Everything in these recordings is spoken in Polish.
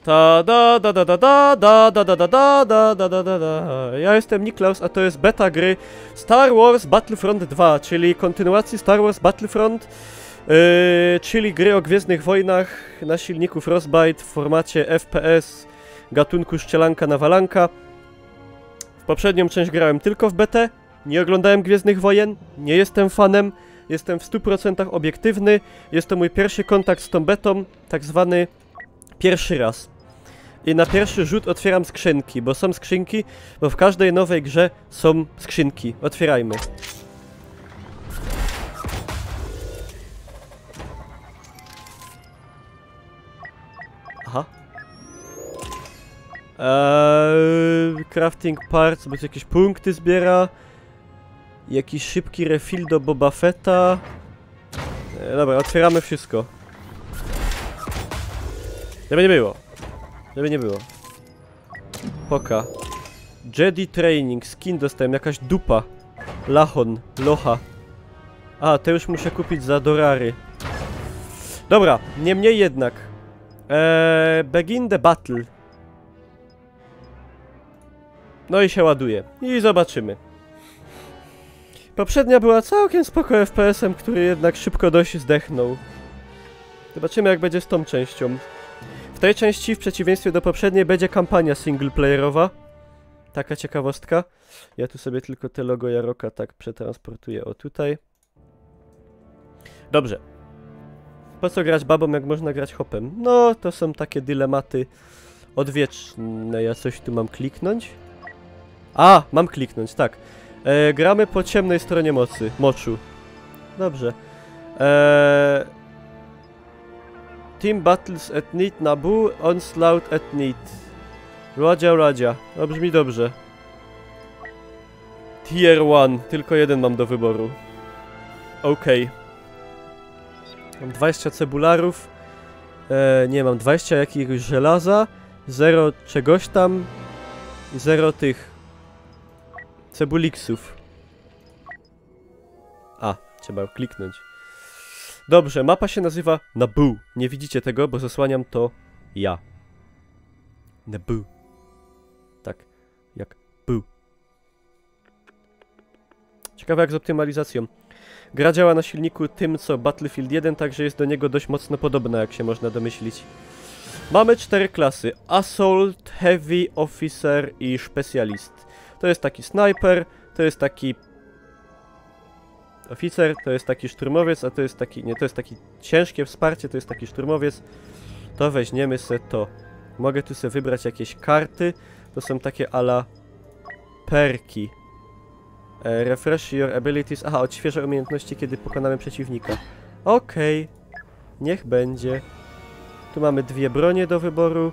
Ta da da da da da da da da da da da da da da da. Ja jestem Niklaus, a to jest beta gry Star Wars Battlefront 2, czyli kontynuacji Star Wars Battlefront, czyli gry o Gwiezdnych Wojnach na silniku Frostbite w formacie FPS gatunku strzelanka nawalanka. W poprzednią część grałem tylko w betę, nie oglądałem Gwiezdnych Wojen, nie jestem fanem, jestem w 100% obiektywny, jest to mój pierwszy kontakt z tą betą, tak zwany pierwszy raz. I na pierwszy rzut otwieram skrzynki, bo są skrzynki, bo w każdej nowej grze są skrzynki. Otwierajmy. Aha. Crafting parts, bo jakieś punkty zbiera. Jakiś szybki refill do Boba Fetta. Dobra, otwieramy wszystko. Żeby nie było. Żeby nie było. Poka. Jedi Training, skin dostałem, jakaś dupa. Lachon, locha. A, to już muszę kupić za dolary. Dobra, niemniej jednak. Begin the battle. No i się ładuje. I zobaczymy. Poprzednia była całkiem spoko FPS-em, który jednak szybko dość zdechnął. Zobaczymy, jak będzie z tą częścią. W tej części, w przeciwieństwie do poprzedniej, będzie kampania singleplayerowa. Taka ciekawostka. Ja tu sobie tylko te logo Jaroka tak przetransportuję, o tutaj. Dobrze. Po co grać babą, jak można grać hopem? No, to są takie dylematy odwieczne. Ja coś tu mam kliknąć? A, mam kliknąć, tak. Gramy po ciemnej stronie moczu. Dobrze. Team Battles at Need Naboo, Onslaught at Need. Radzia. No brzmi dobrze. Tier 1, tylko jeden mam do wyboru. Okej. Mam 20 cebularów. Nie, mam 20 jakiegoś żelaza. 0 czegoś tam. I 0 tych cebuliksów. A, trzeba kliknąć. Dobrze, mapa się nazywa Naboo. Nie widzicie tego, bo zasłaniam to ja. Naboo. Tak, jak Boo. Ciekawe jak z optymalizacją. Gra działa na silniku tym co Battlefield 1, także jest do niego dość mocno podobna, jak się można domyślić. Mamy 4 klasy. Assault, Heavy, Officer i Specjalist. To jest taki snajper, to jest taki oficer, to jest taki szturmowiec, a to jest taki, nie, to jest taki ciężkie wsparcie, to jest taki szturmowiec. To weźmiemy se to. Mogę tu sobie wybrać jakieś karty, to są takie ala perki. Refresh your abilities, aha, odświeża umiejętności, kiedy pokonamy przeciwnika. Okej, niech będzie. Tu mamy 2 bronie do wyboru.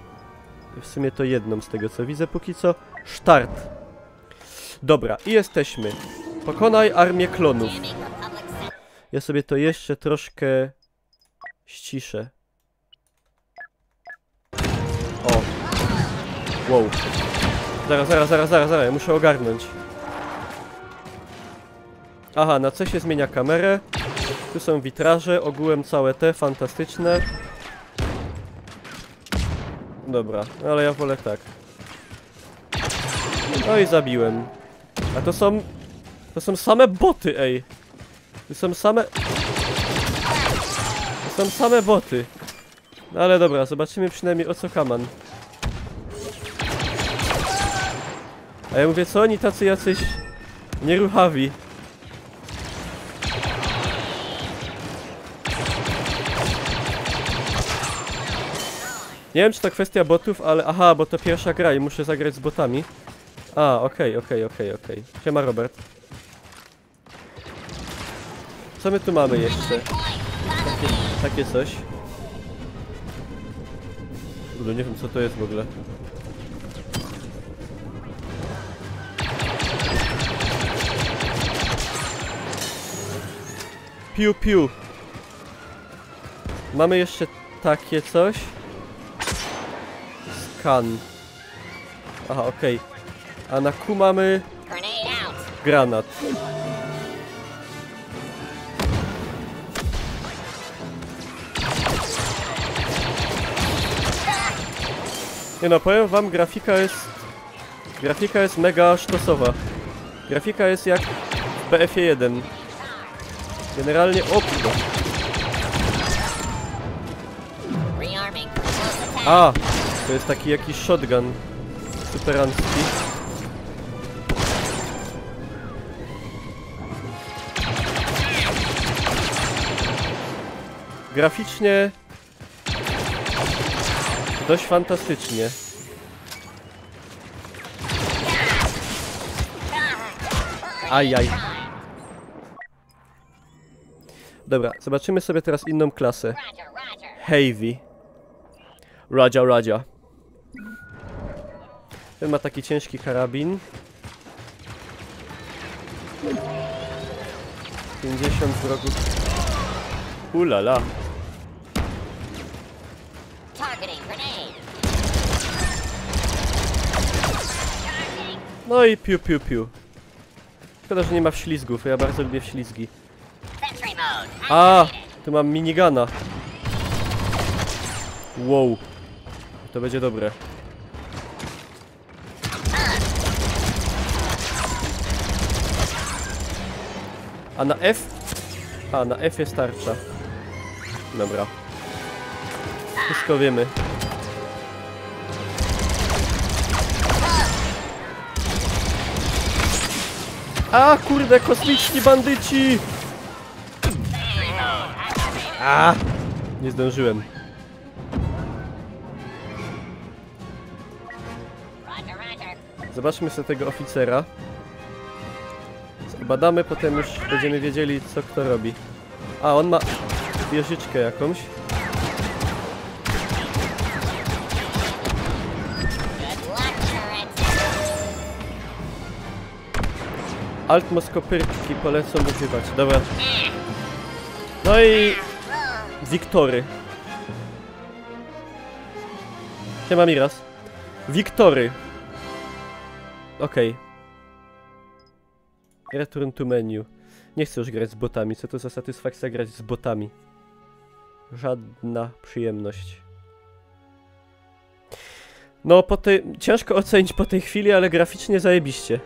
W sumie to jedną z tego co widzę póki co. Start. Dobra, i jesteśmy. Pokonaj armię klonów. Ja sobie to jeszcze troszkę ściszę. O. Wow. Zaraz, ja muszę ogarnąć. Aha, na C się zmienia kamerę. Tu są witraże, ogółem całe te, fantastyczne. Dobra, ale ja wolę tak. No i zabiłem. A to są... To są same boty, ej. To są same... To są same boty. No ale dobra, zobaczymy przynajmniej o co kaman. A ja mówię, co oni tacy jacyś... nieruchawi. Nie wiem czy to kwestia botów, ale... Aha, bo to pierwsza gra i muszę zagrać z botami. A, okej. Siema Robert. Co my tu mamy jeszcze? Takie coś. Kurde, nie wiem co to jest w ogóle. Piu piu. Mamy jeszcze takie coś. Skan. Aha, okej. A na Q mamy... granat. Nie no, powiem wam, grafika jest mega sztosowa. Grafika jest jak w BF-ie 1. Generalnie oprócz. A, to jest taki jakiś shotgun superancki. Graficznie dość fantastycznie. Ajaj. Dobra, zobaczymy sobie teraz inną klasę. Heavy. Raja. Ten ma taki ciężki karabin. 50 wrogów. Ulala. No i piu. Szkoda, że nie ma wślizgów, ja bardzo lubię wślizgi. A, tu mam minigana. Wow. To będzie dobre. A na F? A, na F jest tarcza. Dobra. Wszystko wiemy. A, kurde, kosmiczni bandyci! A, nie zdążyłem. Zobaczmy sobie tego oficera. Zbadamy, potem już będziemy wiedzieli, co kto robi. A, on ma wieżyczkę jakąś. Altmoskopyrki polecam używać. Dobra. No i... Wiktory. Siema Miras. Wiktory. Okej. Return to menu. Nie chcę już grać z botami. Co to za satysfakcja grać z botami? Żadna przyjemność. No, ciężko ocenić po tej chwili, ale graficznie zajebiście.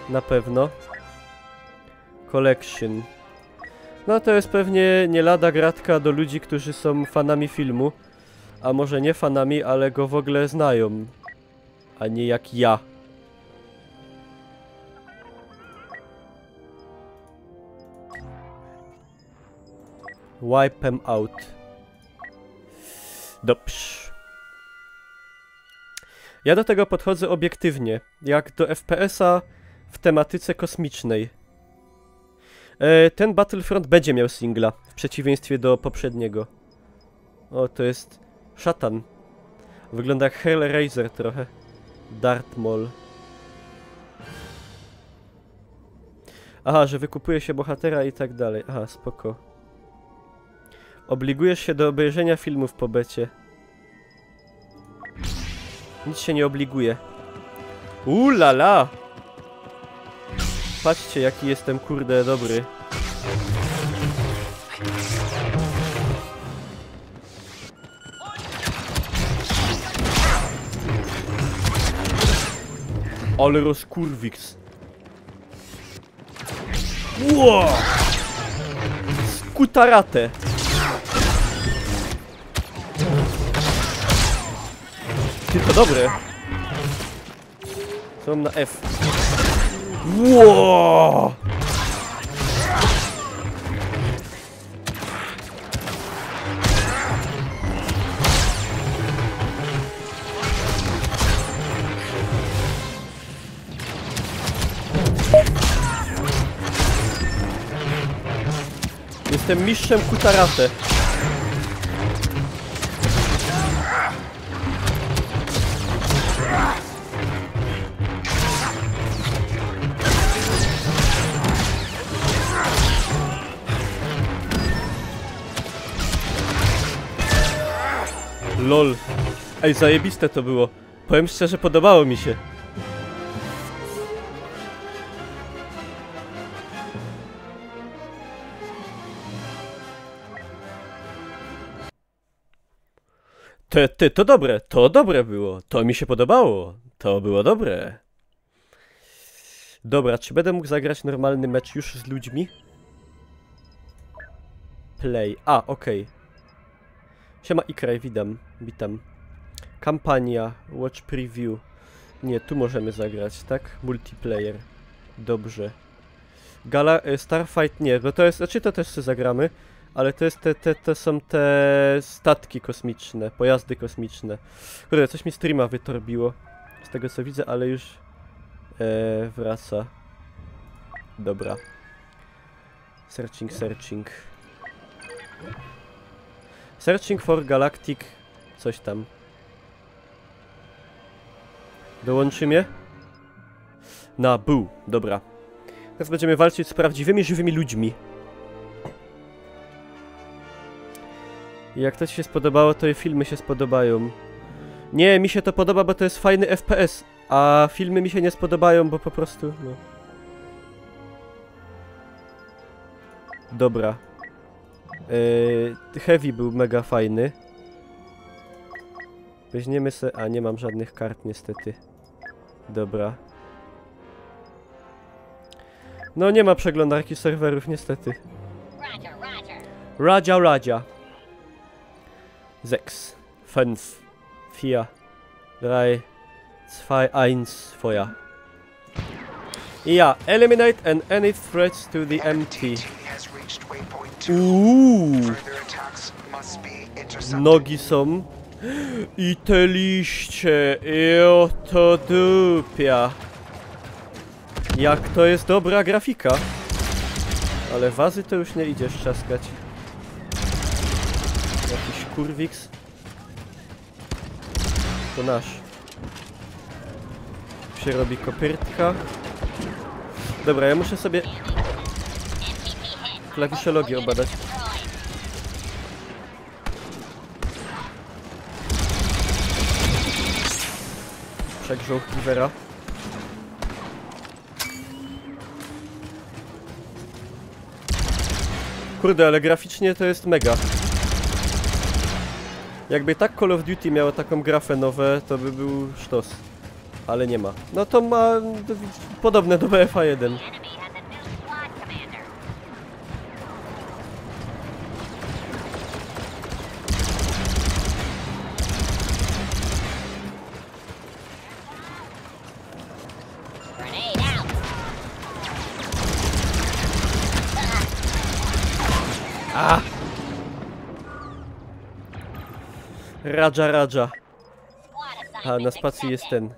Na pewno. Collection. No to jest pewnie nie lada gratka do ludzi, którzy są fanami filmu. A może nie fanami, ale go w ogóle znają. A nie jak ja. Wipe 'em out. Dobrze. Ja do tego podchodzę obiektywnie, jak do FPS-a w tematyce kosmicznej. Ten Battlefront będzie miał singla, w przeciwieństwie do poprzedniego. O, to jest szatan. Wygląda jak Hellraiser trochę. Darth Maul. Aha, że wykupuje się bohatera i tak dalej. Aha, spoko. Obligujesz się do obejrzenia filmów po becie. Nic się nie obliguje. Lala! Patrzcie, jaki jestem, kurde, dobry. Ale rozkurwiks. Wow! Skutarate. Ty, to dobre. Co mam na F? Wow! Jestem mistrzem kutarate. LOL. Ej, zajebiste to było. Powiem szczerze, podobało mi się. To dobre było. To mi się podobało. To było dobre. Dobra, czy będę mógł zagrać normalny mecz już z ludźmi? Play. A, okej. Siema Ikraj, witam. Kampania, watch preview. Nie, tu możemy zagrać, tak? Multiplayer. Dobrze. Starfight nie, bo to jest, znaczy to też sobie zagramy. Ale to jest to są te statki kosmiczne, pojazdy kosmiczne. Kurde, coś mi streama wytorbiło. Z tego co widzę, ale już wraca. Dobra. Searching. Searching for Galactic... coś tam. Dołączy mnie? Na Boo, dobra. Teraz będziemy walczyć z prawdziwymi, żywymi ludźmi. I jak to ci się spodobało, to i filmy się spodobają. Nie, mi się to podoba, bo to jest fajny FPS, a filmy mi się nie spodobają, bo po prostu, no. Dobra. Heavy był mega fajny. Weźmiemy se... A, nie mam żadnych kart niestety. Dobra. No nie ma przeglądarki serwerów niestety. Raja. 6, 5, 4, 3, 2, 1, Feuer. Ja, eliminate any threats to the MT. Nogi są. I te liście. Jo, to dupia. Jak to jest dobra grafika. Ale wazy to już nie idzie szczaskać. Jakiś kurwiks. To nasz. Tu się robi kopyrtka. Dobra, ja muszę sobie klawiszologię obadać. Przegrzał Cleavera. Kurde, ale graficznie to jest mega. Jakby tak Call of Duty miało taką grafę nowe, to by był sztos. Ale nie ma. No to ma podobne do BFA 1. A! Raja. A, na spacji jest ten.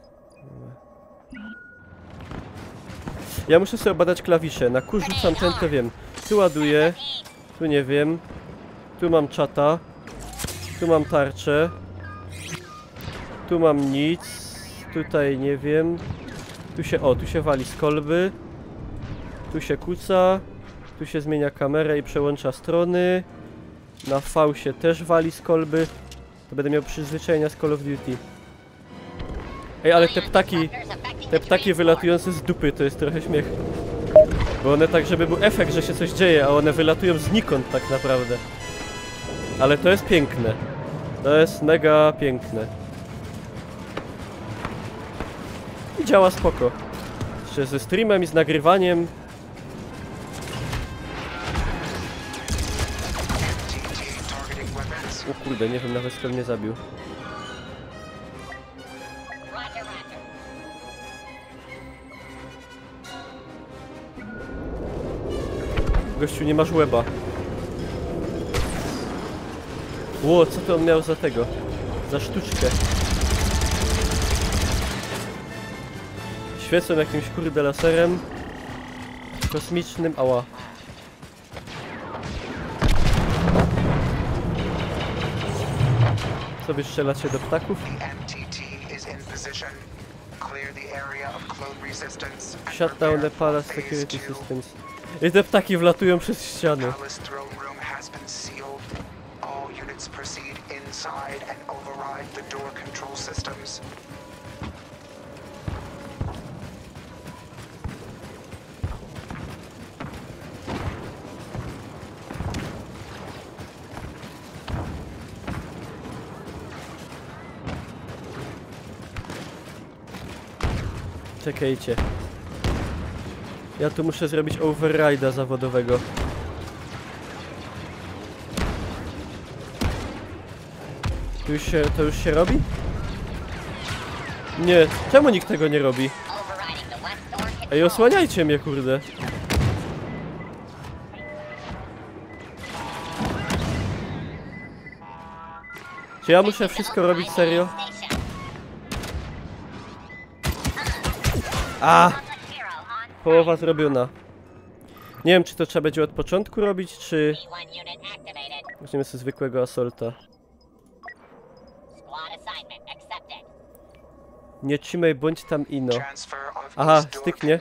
Ja muszę sobie badać klawisze. Na Q rzucam ten, to wiem. Tu ładuję. Tu nie wiem. Tu mam czata. Tu mam tarczę. Tu mam nic. Tutaj nie wiem. Tu się wali z kolby. Tu się kuca. Tu się zmienia kamerę i przełącza strony. Na V się też wali z kolby. To będę miał przyzwyczajenia z Call of Duty. Ej, ale te ptaki wylatujące z dupy to jest trochę śmiech. Bo one tak, żeby był efekt, że się coś dzieje, a one wylatują znikąd tak naprawdę. Ale to jest piękne. To jest mega piękne. I działa spoko. Jeszcze ze streamem i z nagrywaniem. O kurde, nie wiem nawet kto mnie zabił. Gościu, nie masz łeba. Ło, co to on miał za tego? Za sztuczkę. Świecą jakimś kurde laserem kosmicznym, ała. Sobie strzelacie do ptaków. Shut down the palace security systems. I te ptaki wlatują przez ścianę. Czekajcie. Ja tu muszę zrobić override'a zawodowego. To już się robi? Nie, czemu nikt tego nie robi? Ej, osłaniajcie mnie, kurde. Czy ja muszę wszystko robić serio? A! Połowa zrobiona. Nie wiem, czy to trzeba będzie od początku robić, czy... Weźmiemy sobie zwykłego assaulta. Nie trzymaj, bądź tam ino. Aha, styknie.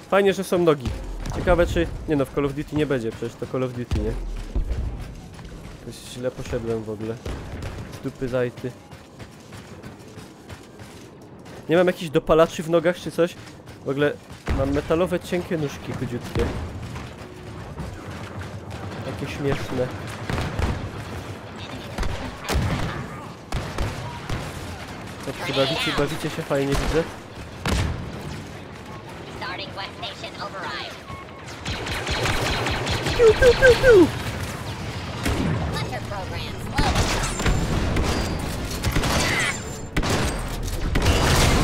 Fajnie, że są nogi. Ciekawe czy... Nie no, w Call of Duty nie będzie, przecież to Call of Duty, nie? Jakoś źle poszedłem w ogóle. Z dupy zajty. Nie mam jakichś dopalaczy w nogach czy coś? W ogóle mam metalowe, cienkie nóżki chudziutkie. Takie śmieszne. Tak, bawicie się fajnie, widzę. Piu, piu, piu, piu.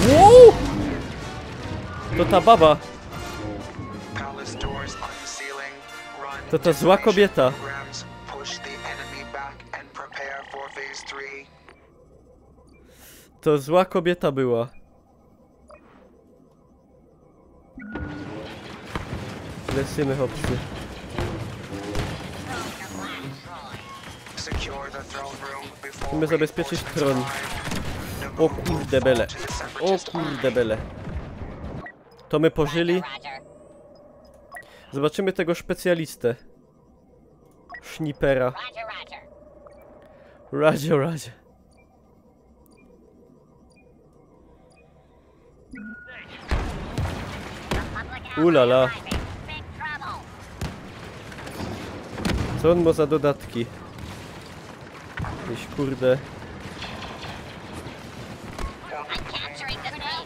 Wow! To ta baba. To ta zła kobieta. To zła kobieta była. Lecimy, chłopcy. Musimy zabezpieczyć tron. O kurde bele. O kurde bele. To my pożyli. Zobaczymy tego specjalistę. Snipera. Roger. Ulala. Co on ma za dodatki? Jakieś kurde.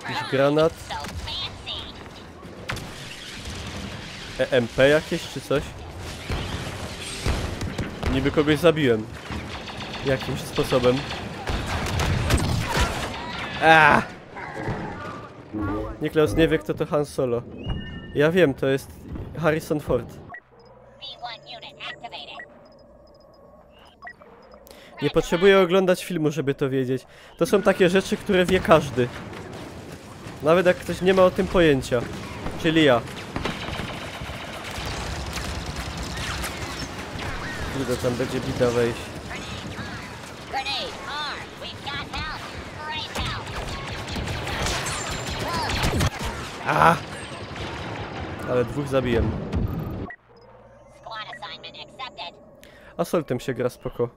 Jakiś granat. EMP jakieś czy coś? Niby kogoś zabiłem. Jakimś sposobem. Niklaus nie wie, kto to Han Solo. Ja wiem, to jest Harrison Ford. Nie potrzebuję oglądać filmu, żeby to wiedzieć. To są takie rzeczy, które wie każdy. Nawet jak ktoś nie ma o tym pojęcia. Czyli ja. Kurde, tam będzie bida wejść. Ale dwóch zabiłem. Assaultem się gra spoko.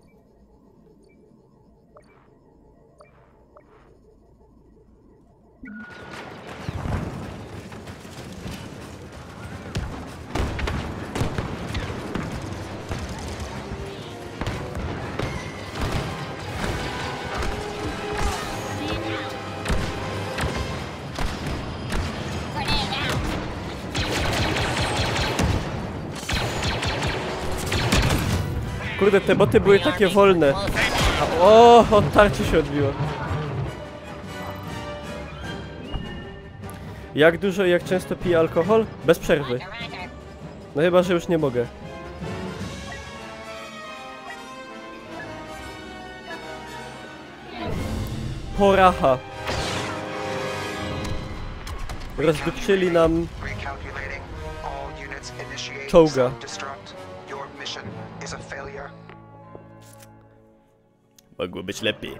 Kurde, te boty były takie wolne. O, od tarczy się odbiło. Jak dużo i jak często piję alkohol? Bez przerwy. No chyba, że już nie mogę. Poracha. Rozdupczyli nam czołga. Mogło być lepiej.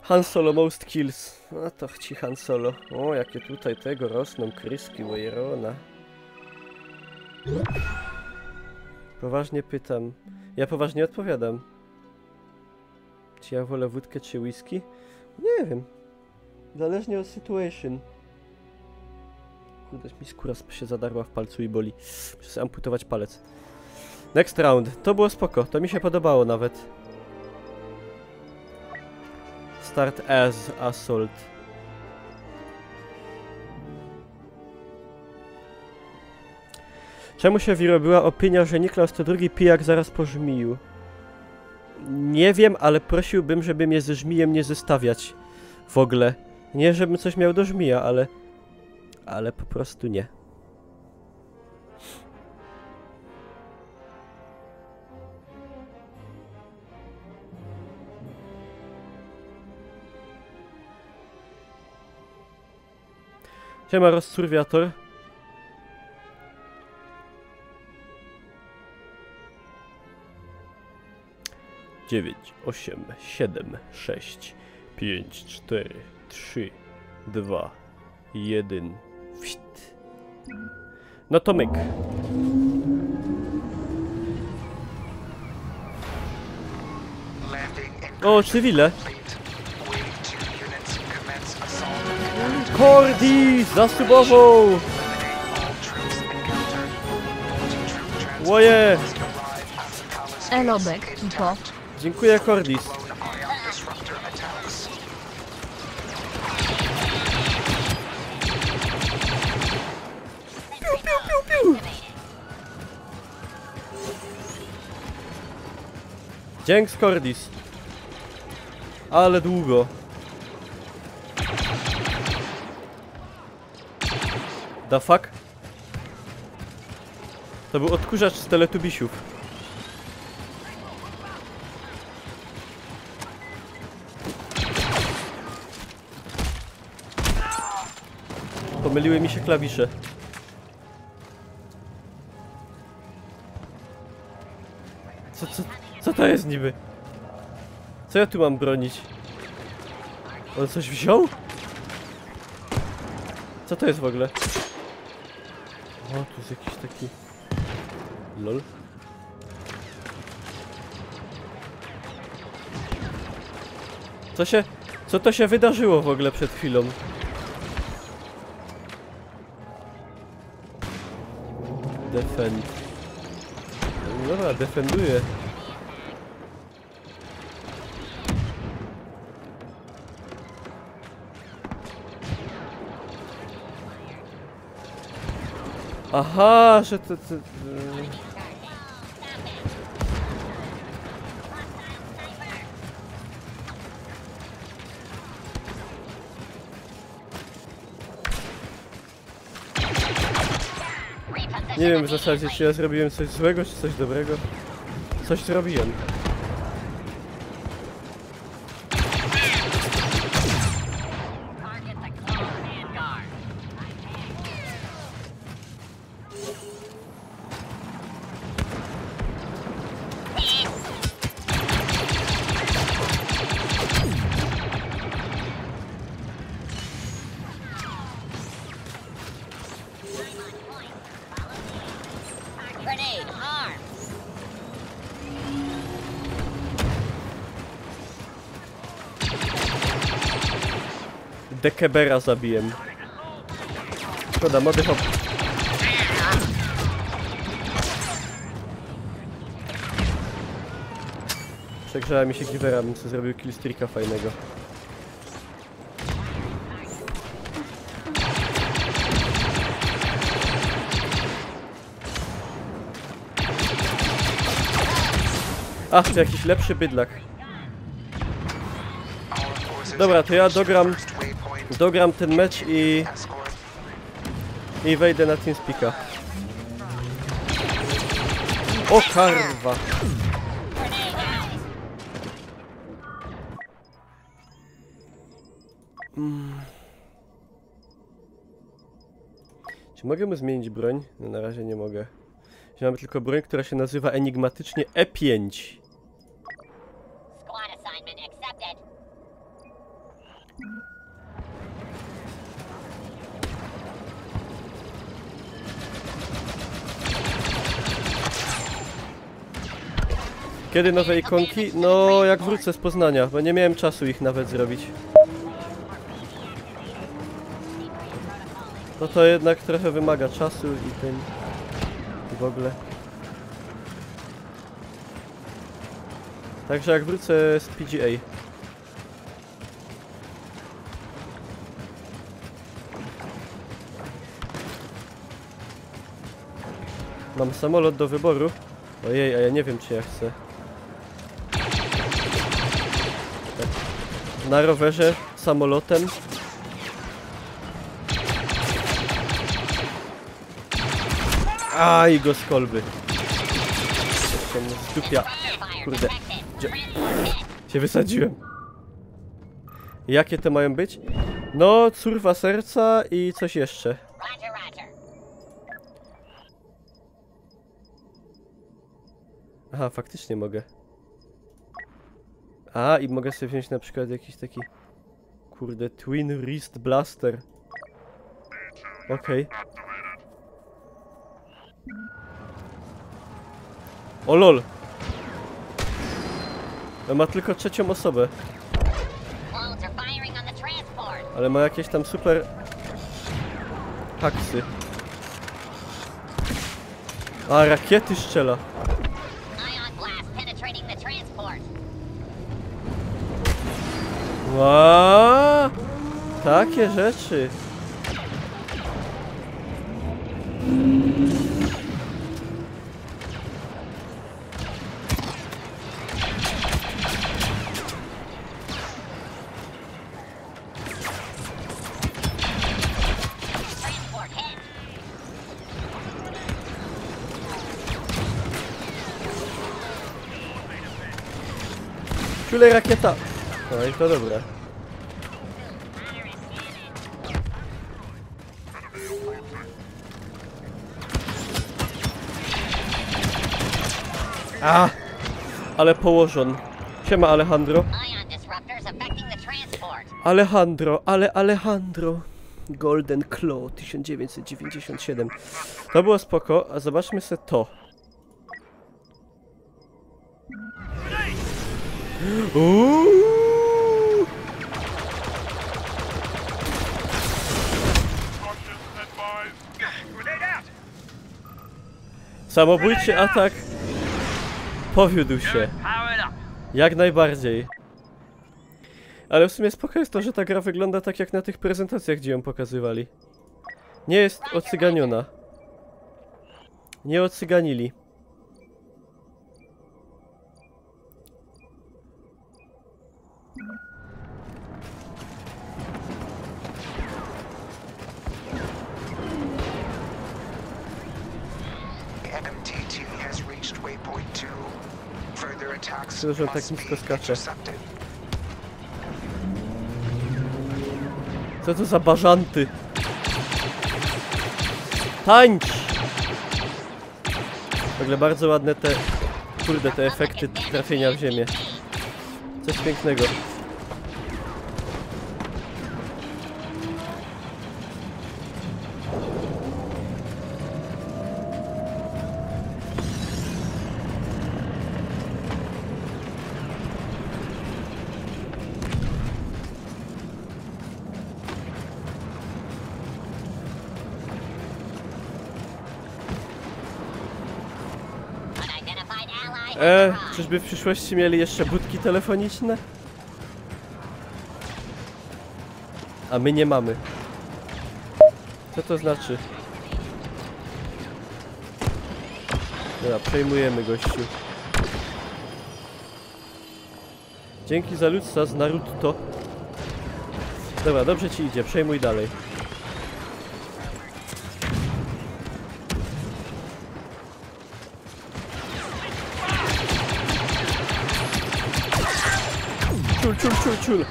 Han Solo most kills. No to chci Han Solo. O, jakie tutaj tego rosną kryski Wayrona. Poważnie pytam. Ja poważnie odpowiadam. Czy ja wolę wódkę czy whisky? Nie wiem. Zależnie od situation. Kurde, mi skóra się zadarła w palcu i boli. Muszę sobie amputować palec. Next round. To było spoko. To mi się podobało nawet. Start as assault. Czemu się wyrobiła opinia, że Niklaus to drugi pijak zaraz po żmiju? Nie wiem, ale prosiłbym, żeby mnie ze żmijem nie zestawiać. W ogóle. Nie, żebym coś miał do żmija, ale... Ale po prostu nie. Siema, rozsurwiator. Dziewięć, 8, 7, 6, 5, 4, 3, 2, 1. Wsit. No to myk. O, cywile. Cordy zasubował! Łoje! Elobek, Kipo. Dziękuję, Cordis. Piu, piu, piu, piu. Dzięks, Cordis. Ale długo. The fuck? To był odkurzacz z teletubisiów. Pomyliły mi się klawisze. Co to jest niby? Co ja tu mam bronić? On coś wziął? Co to jest w ogóle? O, tu jest jakiś taki... Lol. Co to się wydarzyło w ogóle przed chwilą? Defend. Dobra, defenduję. Aha, że to... Nie wiem w zasadzie, czy ja zrobiłem coś złego, czy coś dobrego. Coś zrobiłem. Dekebera zabiłem. Szkoda, mogę hop. Przegrzała mi się Givera, bym sobie zrobił killstreaka fajnego. Ach, to jakiś lepszy bydlak. Dobra, to ja dogram ten mecz i wejdę na TeamSpeaka. O karwa! Czy mogę mu zmienić broń? No, na razie nie mogę. Mamy tylko broń, która się nazywa enigmatycznie E5. Kiedy nowe ikonki? No, jak wrócę z Poznania, bo nie miałem czasu ich nawet zrobić. No to jednak trochę wymaga czasu i tym... i w ogóle. Także jak wrócę z PGA. Mam samolot do wyboru. Ojej, a ja nie wiem, czy ja chcę. Tak. Na rowerze, samolotem. Aj, go z kolby. Jeszcze mnie zdupia. Kurde. Gdzie? Się wysadziłem. Jakie to mają być? No, curwa serca i coś jeszcze. Aha, faktycznie mogę. A, i mogę sobie wziąć na przykład jakiś taki... Kurde, Twin Wrist Blaster. Okej. O lol! On ma tylko trzecią osobę. Ale ma jakieś tam super... haksy. A, rakiety strzela. Ła! Takie rzeczy. Czule rakieta. No i to dobre. A! Ale położon. Siema Alejandro. Alejandro. Golden Claw 1997. To było spoko, a zobaczmy sobie to. Samobójczy atak powiódł się. Jak najbardziej. Ale w sumie spoko jest to, że ta gra wygląda tak jak na tych prezentacjach, gdzie ją pokazywali. Nie jest ocyganiona. Nie ocyganili. Myślę, że on tak nisko skacze. Co to za bażanty? Tańcz! W ogóle bardzo ładne te... Kurde, te efekty trafienia w ziemię. Coś pięknego. Czyżby w przyszłości mieli jeszcze budki telefoniczne? A my nie mamy. Co to znaczy? Dobra, przejmujemy gościu. Dzięki za ludca z Naruto. Dobra, dobrze ci idzie, przejmuj dalej. Ciul.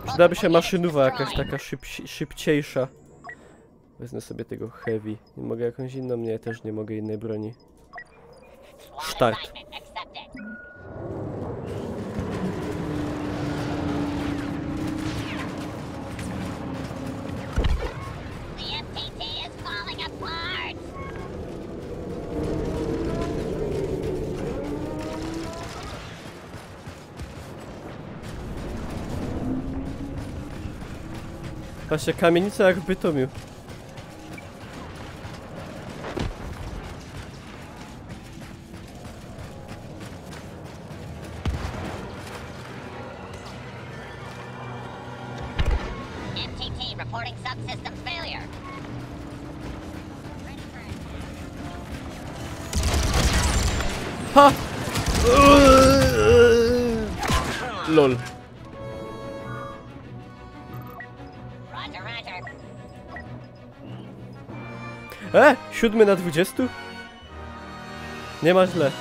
Przydałaby się maszynowa jakaś taka szybciejsza. Wezmę sobie tego heavy. Nie mogę jakąś inną? Nie, też nie mogę innej broni. Start. Patrzcie, kamienica jak w Bytomiu. MTT reporting subsystem failure. Ha! LOL. Roger, roger. 7 na 20? Nie ma źle.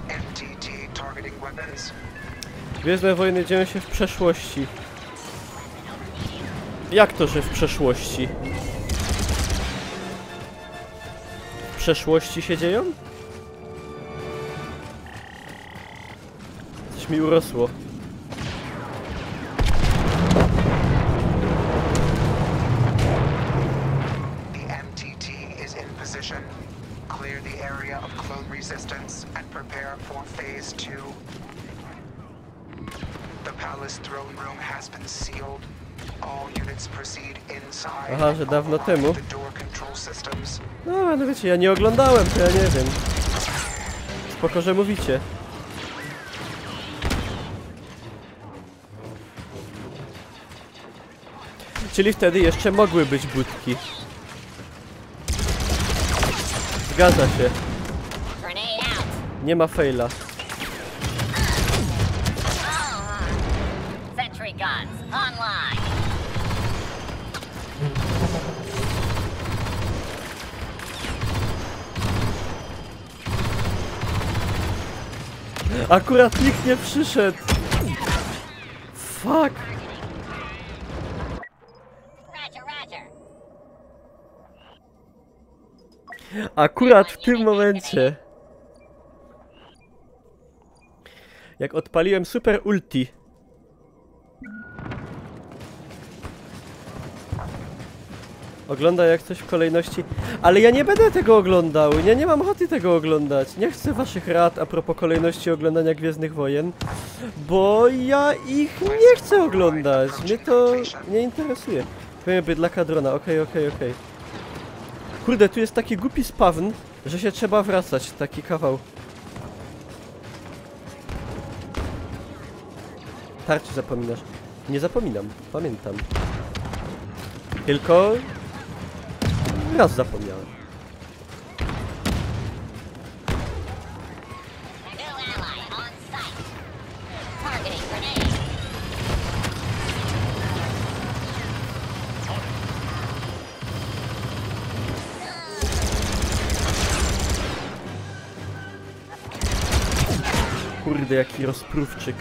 MTT targeting weapons. Gwiezdne wojny dzieją się w przeszłości. Jak to, że w przeszłości? W przeszłości się dzieją? Coś mi urosło. The MTT is in position. Clear the area of clone resistance and prepare for phase 2. The palace throne room has been sealed. All units proceed inside. Aha, że dawno temu. The door control systems. No wiecie, ja nie oglądałem, to ja nie wiem. Spoko, że mówicie. Czyli wtedy jeszcze mogły być budki. Zgadza się. Grenade out. Nie ma faila. Sentry guns online. Akurat nikt nie przyszedł. Fuck. Roger, roger. Akurat w tym momencie. Jak odpaliłem super ulti. Ogląda jak coś w kolejności. Ale ja nie będę tego oglądał. Ja nie mam ochoty tego oglądać. Nie chcę waszych rad a propos kolejności oglądania Gwiezdnych Wojen. Bo ja ich nie chcę oglądać. Mnie to nie interesuje. Powiem bydlaka drona. Okej. Kurde, tu jest taki głupi spawn, że się trzeba wracać. Taki kawał. Tarczy zapominasz. Nie zapominam. Pamiętam. Tylko... raz zapomniałem. New ally on site. Targeting grenade. Kurde, jaki rozprówczyk.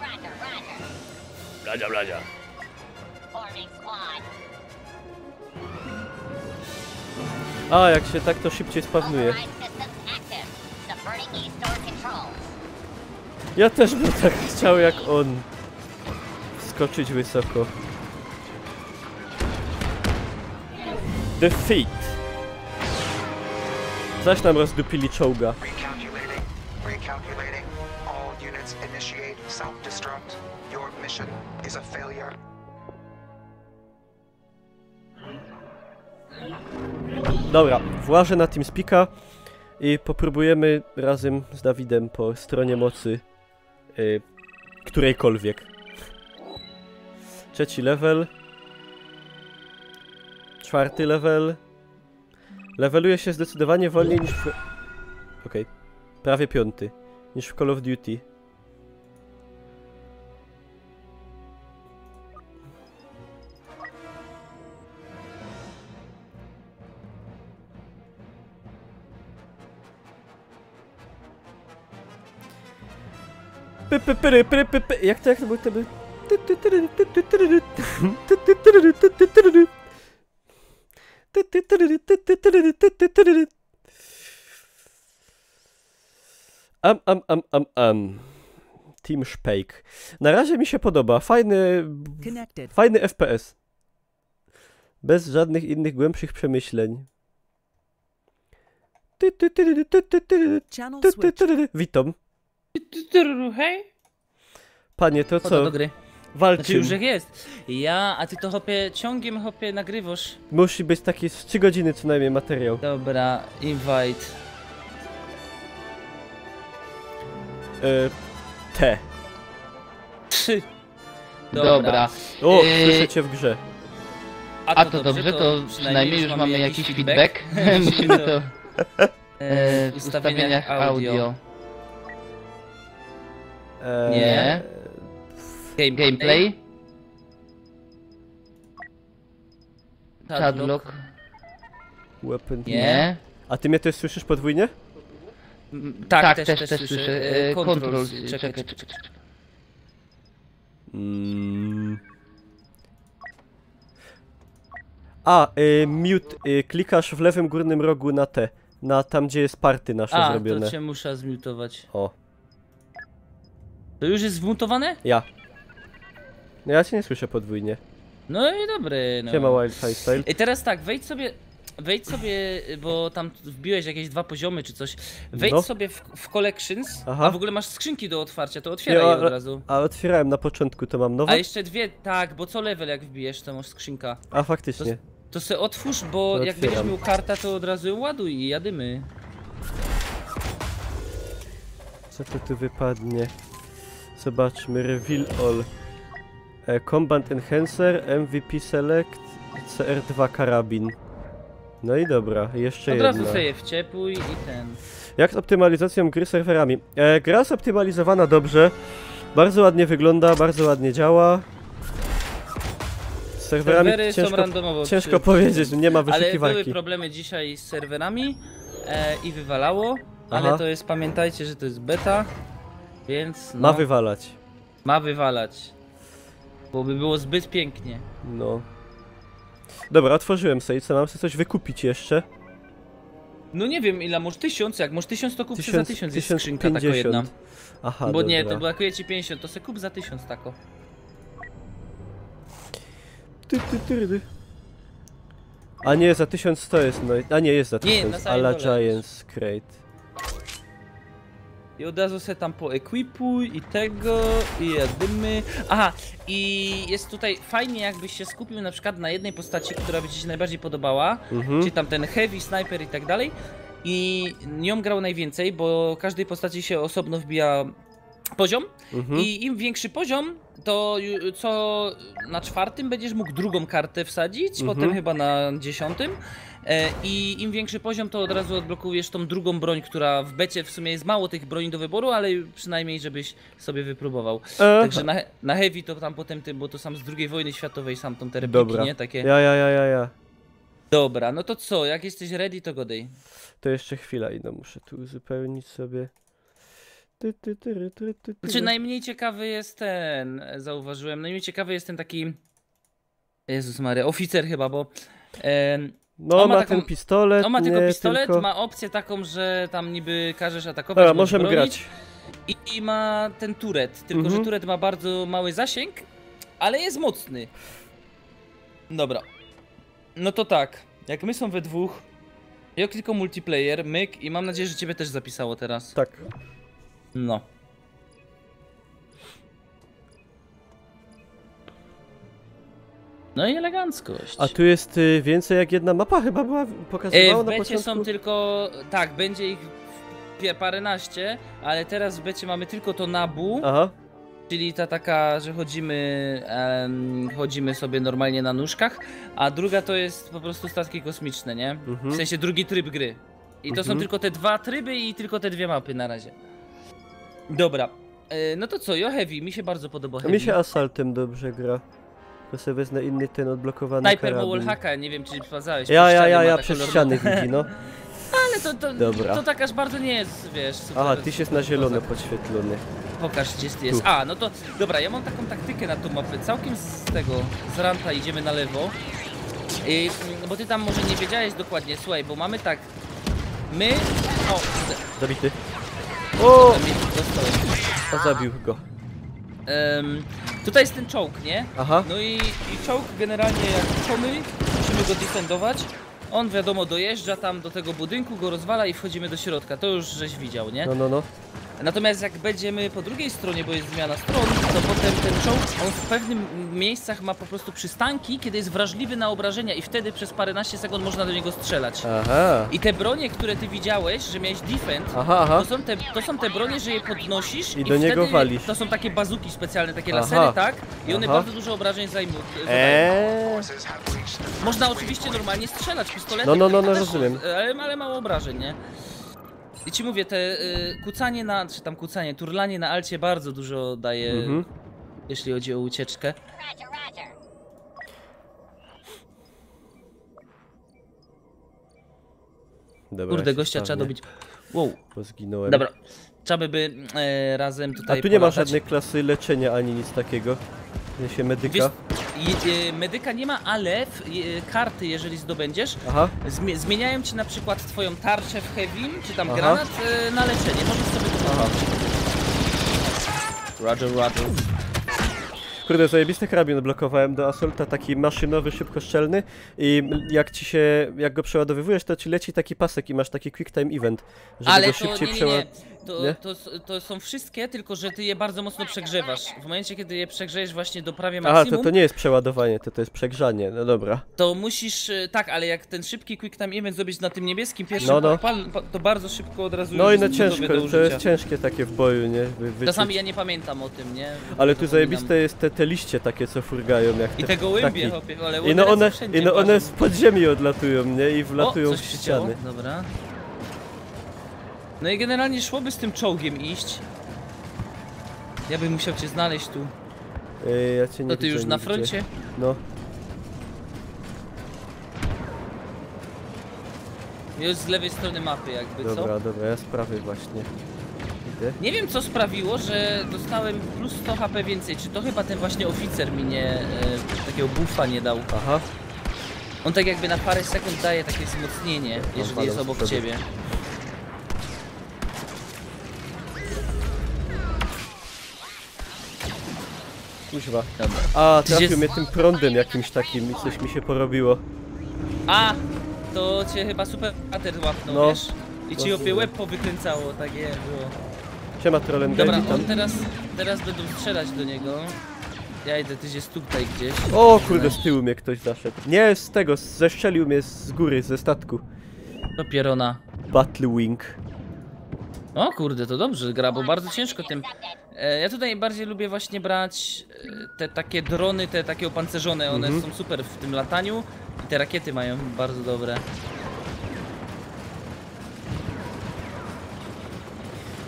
Roger, roger. Bladzia. Forming squad. A, jak się tak to szybciej spawnuje. Override systems active. Subverting east door controls. Ja też bym tak chciał jak on. Skoczyć wysoko. Defeat. Zaś nam rozdupili czołga. Recalculating. All units initiate self-destruct. Your mission is a failure. Dobra, włażę na TeamSpeaka i popróbujemy razem z Dawidem po stronie mocy którejkolwiek. 3. level. 4. level. Leveluje się zdecydowanie wolniej niż w... Okej. Prawie 5. Niż w Call of Duty. Jak to był? Team Spake. Na razie mi się podoba. Fajny FPS. Bez żadnych innych głębszych przemyśleń. Channel switch. Witam. Hej? Panie, to Choda co? do gry. Znaczy Walczymy. już jak jest. A ty to hopie ciągiem nagrywasz. Musi być taki z 3 godziny co najmniej materiał. Dobra, invite. Te. 3. Dobra. O, słyszycie w grze. A to dobrze, to przynajmniej już mamy jakiś feedback. Musimy to w ustawieniach audio. Nie. Gameplay. Chatlock. Weapon. Nie. A ty mnie też słyszysz podwójnie? Tak, też słyszę. słyszę. Control. Czekaj. Mute. Klikasz w lewym górnym rogu na T. Na tam, gdzie jest party nasze A, zrobione. to cię muszę zmiutować. O, To już jest zmutowane? ja. No ja cię nie słyszę podwójnie. No i dobry, no. Siema Wild High Style. I teraz tak, wejdź sobie, bo tam wbiłeś jakieś 2 poziomy czy coś. Wejdź No. sobie w Collections, Aha. a w ogóle masz skrzynki do otwarcia, to otwieraj Ja, je od razu. A otwierałem na początku, to mam nowe? A jeszcze 2, tak, bo co level jak wbijesz, to masz skrzynka. A faktycznie. To se otwórz, bo To jak będziesz otwieram. miał kartę, to od razu ją ładuj i jadymy. Co to tu wypadnie? Zobaczmy, reveal all. Combat Enhancer, MVP Select, CR2 karabin. No i dobra, jeszcze Od jedna. razu sobie wciepluj i ten. Jak z optymalizacją gry serwerami? Gra zoptymalizowana dobrze. Bardzo ładnie wygląda, bardzo ładnie działa. Z serwerami Serwery są ciężko, randomowo. ciężko powiedzieć, nie ma Ale były wyszukiwarki. problemy dzisiaj z serwerami i wywalało, Aha. ale to jest, pamiętajcie, że to jest beta, więc no, Ma wywalać. ma wywalać. Bo by było zbyt pięknie. No. Dobra, otworzyłem sobie, co mam sobie coś wykupić jeszcze? No nie wiem ile, może 1000, jak może 1000 to kup za 1000 jest skrzynka taka 1050. jedna. Aha, Bo dobra. nie, to brakuje ci 50, to se kup za 1000 tako. A nie, za 1100 jest, no. A nie, jest za Nie, 1000. na samym Ala dole Giants Crate. I od razu se tam poekwipuj i tego, i jadymy. Aha, i jest tutaj fajnie jakbyś się skupił na przykład na jednej postaci, która by ci się najbardziej podobała, czyli tam ten heavy, sniper i tak dalej. I nią grał najwięcej, bo każdej postaci się osobno wbija poziom i im większy poziom, to co na 4 będziesz mógł drugą kartę wsadzić, potem chyba na 10. I im większy poziom, to od razu odblokujesz tą drugą broń, która w becie w sumie jest mało tych broni do wyboru, ale przynajmniej żebyś sobie wypróbował. Także na heavy to tam potem tym, bo to sam z II wojny światowej, sam tą te repliki, Dobra. nie? Takie. Ja. Dobra, no to co, jak jesteś ready, to godaj. To jeszcze chwila i no muszę tu uzupełnić sobie. Znaczy najmniej ciekawy jest ten, zauważyłem, najmniej ciekawy jest ten taki, Jezus Maria, oficer chyba, bo No on ma ma taką- ten pistolet, on ma tylko nie, pistolet, tylko... ma opcję taką, że tam niby każesz atakować, Dobra, możesz możemy bronić. grać. I ma ten turet, tylko że turet ma bardzo mały zasięg, ale jest mocny. Dobra. No to tak, jak my są we dwóch, ja klikam multiplayer, myk i mam nadzieję, że ciebie też zapisało teraz. Tak. No. No i eleganckość. A tu jest więcej jak jedna mapa chyba była pokazywana w na becie początku? są tylko, tak, będzie ich paręnaście, ale teraz w becie mamy tylko to Nabu. Aha. Czyli ta taka, że chodzimy sobie normalnie na nóżkach, a druga to jest po prostu statki kosmiczne, nie? W sensie drugi tryb gry. I to są tylko te 2 tryby i tylko te 2 mapy na razie. Dobra, no to co, Heavy, mi się bardzo podoba Heavy. Mi się Assaultem dobrze gra. To sobie wezmę inny ten odblokowany Sniper ma karabin. wallhacka, nie wiem czy sprawdzałeś. Ja przez ściany widzi, no. Ale Dobra. to tak aż bardzo nie jest, wiesz, super. Aha, tyś jest na zielono podświetlony. Pokaż gdzie ty jest. A, no to dobra, ja mam taką taktykę na tą mapę. Całkiem z ranta idziemy na lewo. Bo ty tam może nie wiedziałeś dokładnie, słuchaj, bo mamy tak. My. O, Zabity. O! tam dostałem. A zabił go. Tutaj jest ten czołg, nie? Aha. No i czołg generalnie jak komy, musimy go defendować. On wiadomo dojeżdża tam do tego budynku, go rozwala i wchodzimy do środka. To już żeś widział, nie? No. Natomiast jak będziemy po drugiej stronie, bo jest zmiana stron, to potem ten czołg, on w pewnych miejscach ma po prostu przystanki, kiedy jest wrażliwy na obrażenia i wtedy przez paręnaście sekund można do niego strzelać. Aha. I te bronie, które ty widziałeś, że miałeś defend, Aha. to są te bronie, że je podnosisz I do niego wtedy walisz. to są takie bazuki specjalne, takie Aha. lasery, tak? I one Aha. bardzo dużo obrażeń zajmują. Forces have reached the Można oczywiście normalnie strzelać pistoletem. No, to też, rozumiem. ale mało obrażeń, nie? I ci mówię, te kucanie, turlanie na alcie bardzo dużo daje, jeśli chodzi o ucieczkę. Roger, roger. Dobra, Kurde, się gościa trzeba sprawnie, dobić. Wow, Bo zginąłem. dobra. Trzeba by razem A tutaj tu nie ma polatać. żadnej klasy leczenia ani nic takiego. W sensie medyka. Medyka nie ma, ale karty, jeżeli zdobędziesz, Aha. zmieniają ci na przykład twoją tarczę w heavy, czy tam Aha. granat na leczenie. Możesz sobie to zrobić. Roger. Kurde, zajebisty karabin odblokowałem do Assaulta, taki maszynowy, szybkostrzelny i jak go przeładowywujesz, to ci leci taki pasek i masz taki quick time event, żeby Ale go to szybciej nie. Nie? To są wszystkie, tylko że ty je bardzo mocno przegrzewasz. W momencie, kiedy je przegrzejesz właśnie do prawie Aha, maksimum, to nie jest przeładowanie, to jest przegrzanie, no dobra. to musisz, tak, ale jak ten szybki quick time event zrobić na tym niebieskim pierwszym, No. to bardzo szybko od razu No i już no jest gotowe ciężko, do to użycia. jest ciężkie takie w boju, nie? Czasami ja nie pamiętam o tym, nie? Ale tu Zapominam. zajebiste jest te liście takie, co furgają, jak I te te gołębie, ptaki. hopie, ale I no one, wszędzie i no one ważą. z podziemi odlatują, nie? I wlatują coś w się działo. ściany. Dobra. No i generalnie szłoby z tym czołgiem iść. Ja bym musiał cię znaleźć tu. Ja cię nie To ty widzę już na nigdzie. froncie? No. Jest z lewej strony mapy jakby, co? Dobra, ja z prawej właśnie. Idę. Nie wiem co sprawiło, że dostałem plus 100 HP więcej. Czy to chyba ten właśnie oficer mi nie... takiego buffa nie dał. Aha. On tak jakby na parę sekund daje takie wzmocnienie, jeżeli walą jest z obok przodu. ciebie. Kuźwa. Dobra. A, Gdzieś trafił jest- mnie tym prądem jakimś takim i coś mi się porobiło. A! To cię chyba super kater łapnął, No. wiesz? I ci opie Możliwe. łeb powykręcało, tak je było. Siema Trollen Dobra, witam. on teraz będą strzelać do niego. Ja idę, ty jest tutaj gdzieś. O kurde, z tyłu mnie ktoś zaszedł. Nie, z tego, zestrzelił mnie z góry, ze statku. Do pierona. Battle Wing. O kurde, to dobrze gra, bo bardzo ciężko tym. Ja tutaj bardziej lubię właśnie brać te takie drony, te takie opancerzone, one są super w tym lataniu i te rakiety mają bardzo dobre.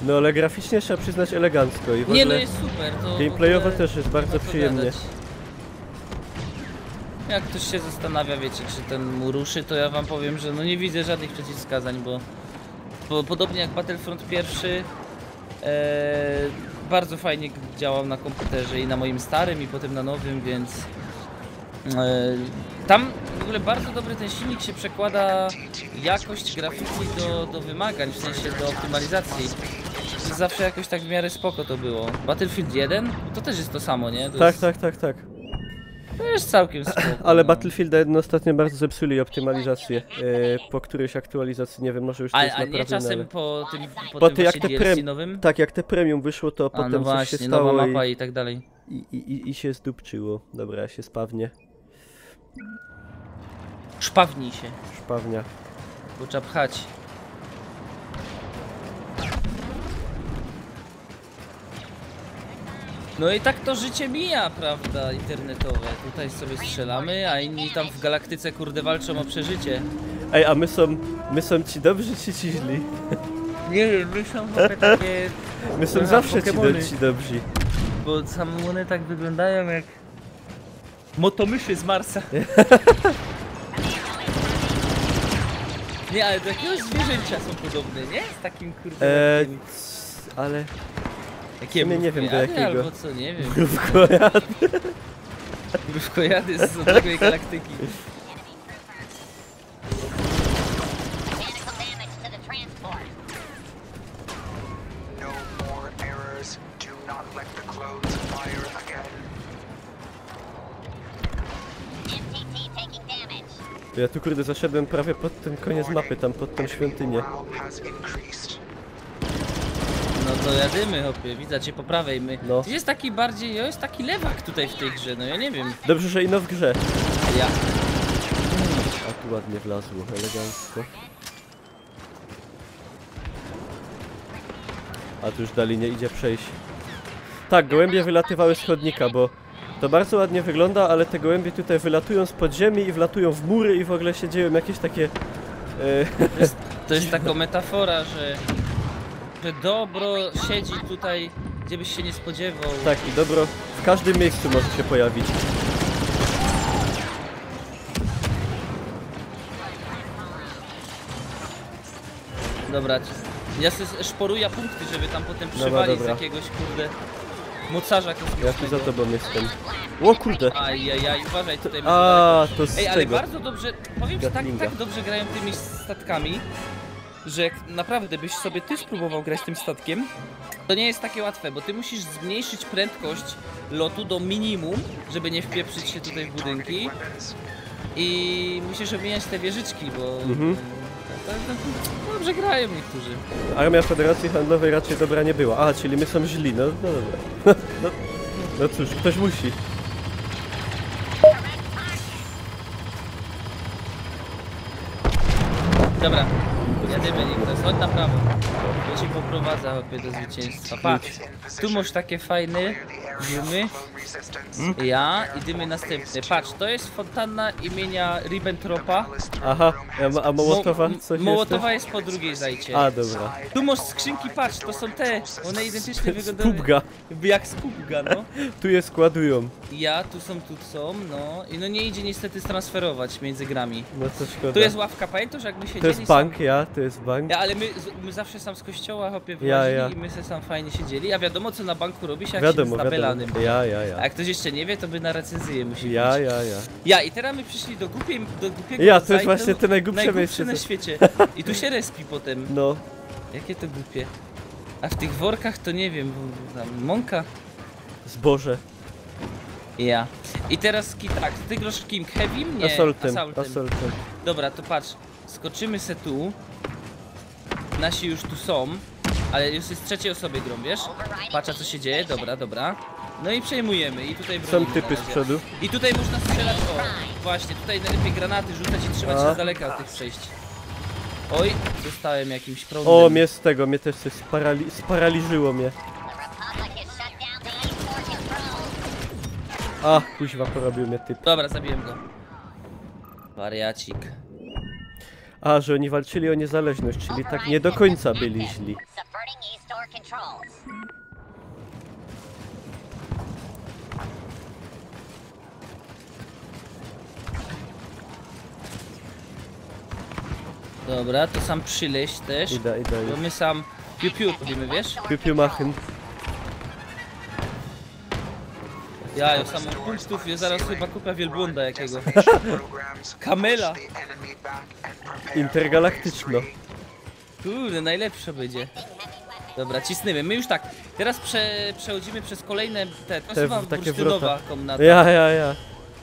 No ale graficznie trzeba przyznać elegancko i w Nie no ogóle jest super, to gameplayowo w ogóle też jest bardzo nie ma co przyjemnie. gadać. Jak ktoś się zastanawia, wiecie, czy ten mu ruszy, to ja wam powiem, że no nie widzę żadnych przeciwwskazań, bo podobnie jak Battlefront 1 bardzo fajnie działał na komputerze i na moim starym i potem na nowym, więc tam w ogóle bardzo dobry ten silnik się przekłada jakość grafiki do wymagań, w sensie do optymalizacji. Zawsze jakoś tak w miarę spoko to było. Battlefield 1 to też jest to samo, nie? To Tak, jest, tak. To jest całkiem spoko. Ale no. Battlefield 1 ostatnio bardzo zepsuli optymalizację. Po którejś aktualizacji, nie wiem, może już to jest A nie naprawione. czasem Ale... po tym Bo ty jak właśnie te DLC nowym? Tak, jak te premium wyszło, to A potem no coś właśnie, się nowa stało mapa i tak dalej. i się zdupczyło. Dobra, ja się spawnię. Szpawnij się, Szpawnia. bo trzeba pchać. No i tak to życie mija, prawda, internetowe. Tutaj sobie strzelamy, a inni tam w galaktyce kurde walczą o przeżycie. Ej, a my są ci dobrzy czy ci źli? Nie wiem, my są takie... My są Aha, zawsze Pokemony. ci dobrzy. Bo samony tak wyglądają jak... motomyszy z Marsa. Nie, ale do jakiegoś zwierzęcia są podobne, nie? Z takim kurde... takim- Ale... Jakiemu? sumie nie wiem, do Wkojady jakiego. Albo co, nie wiem. Mrówkojad. Mrówkojady z odległej galaktyki. Mechanical damage to the transport. No more errors. Do not let the clones fire again. MTT taking damage. Ja tu kurde zaszedłem prawie pod ten koniec mapy, tam pod tą świątynię. Morale has increased. No to jadymy, hopie, widzę cię po prawej, my. No. Jest taki bardziej, jest taki lewak tutaj w tej grze, no ja nie wiem. Dobrze, że ino w grze. Ja. A tu ładnie wlazło, elegancko. A tu już dalej nie idzie przejść. Tak, gołębie wylatywały z chodnika, bo to bardzo ładnie wygląda, ale te gołębie tutaj wylatują z podziemi i wlatują w mury i w ogóle się dzieją jakieś takie... To jest taka metafora, że dobro siedzi tutaj, gdzie byś się nie spodziewał. Tak, i dobro w każdym miejscu może się pojawić. Dobra, ja sobie szporuję punkty, żeby tam potem przywalić z dobra. jakiegoś kurde mocarza Ja kosmicznego. tu za tobą jestem. O kurde! Ajajaj, uważaj tutaj. A, to z Ej, ale tego. bardzo dobrze, powiem ci, Gatlinga. tak dobrze grają tymi statkami, że jak naprawdę byś sobie ty spróbował grać tym statkiem, to nie jest takie łatwe, bo ty musisz zmniejszyć prędkość lotu do minimum, żeby nie wpieprzyć się tutaj w budynki i musisz omijać te wieżyczki, bo dobrze grają niektórzy. Armia Federacji Handlowej raczej dobra nie była. A, czyli my są źli, no dobra. No cóż, ktoś musi. Dobra, jadymy Niklas, chodź na prawo. Ja ci poprowadzę hopie do zwycięstwa. Patrz, tu masz takie fajne dymy. Ja i dymy następne. Patrz, to jest fontanna imienia Ribbentropa. Aha, a Mołotowa coś Mołotowa jest po drugiej zajcie. A, dobra. Tu masz skrzynki, patrz, to są te. One identycznie wyglądają Pubga. jak z pubga, no. Tu je składują. Ja, tu są, no. I no nie idzie niestety transferować między grami. No to szkoda. Tu jest ławka, pamiętasz jak my siedzieli? To jest bank, to jest bank. Ja, ale my zawsze sam z kościoła hopie Ja. wyłazili i my se sam fajnie siedzieli, a wiadomo co na banku robi się jak Wiadomo, się z nabelanym. wiadomo. Ja. A jak ktoś jeszcze nie wie, to by na recenzję musi Ja. być. Ja, i teraz my przyszli do głupiego Ja, to jest zajdu, właśnie te najgłupsze miejsce, na co- świecie. I tu się respi potem. No. Jakie to głupie. A w tych workach to nie wiem, bo tam mąka. Zboże. Ja. I teraz tak, ty grosz kim? Heavym? Nie, Assaultem. Assaultem. Dobra, to patrz, skoczymy se tu. Nasi już tu są, ale już jest trzeciej osobie grą, wiesz? Patrz, co się dzieje, dobra. No i przejmujemy i tutaj Są bronimy typy na z razie. przodu. I tutaj można strzelać, o, właśnie, tutaj najlepiej granaty rzucać i trzymać się z daleka od tych przejść. Oj, dostałem jakimś problem. O, mnie też coś sparaliżyło mnie. The Republic has shut down the A4 control. A, kuźwa, porobił mnie typ. Dobra, zabiłem go. Wariacik. A, że oni walczyli o niezależność, czyli tak nie do końca byli źli. Subverting A-Store controls. Dobra, to sam przyleść też. Idę. Bo my sam piu-piu robimy, wiesz? Piu machyn. Ja sam od punktów, ja zaraz chyba kupię wielbłąda jakiego. Kamela. Intergalaktyczno. Kurde, najlepsze będzie. Dobra, cisnęmy. My już tak, teraz przechodzimy przez kolejne te Te chyba takie bursztynowa wrota. komnata. Ja.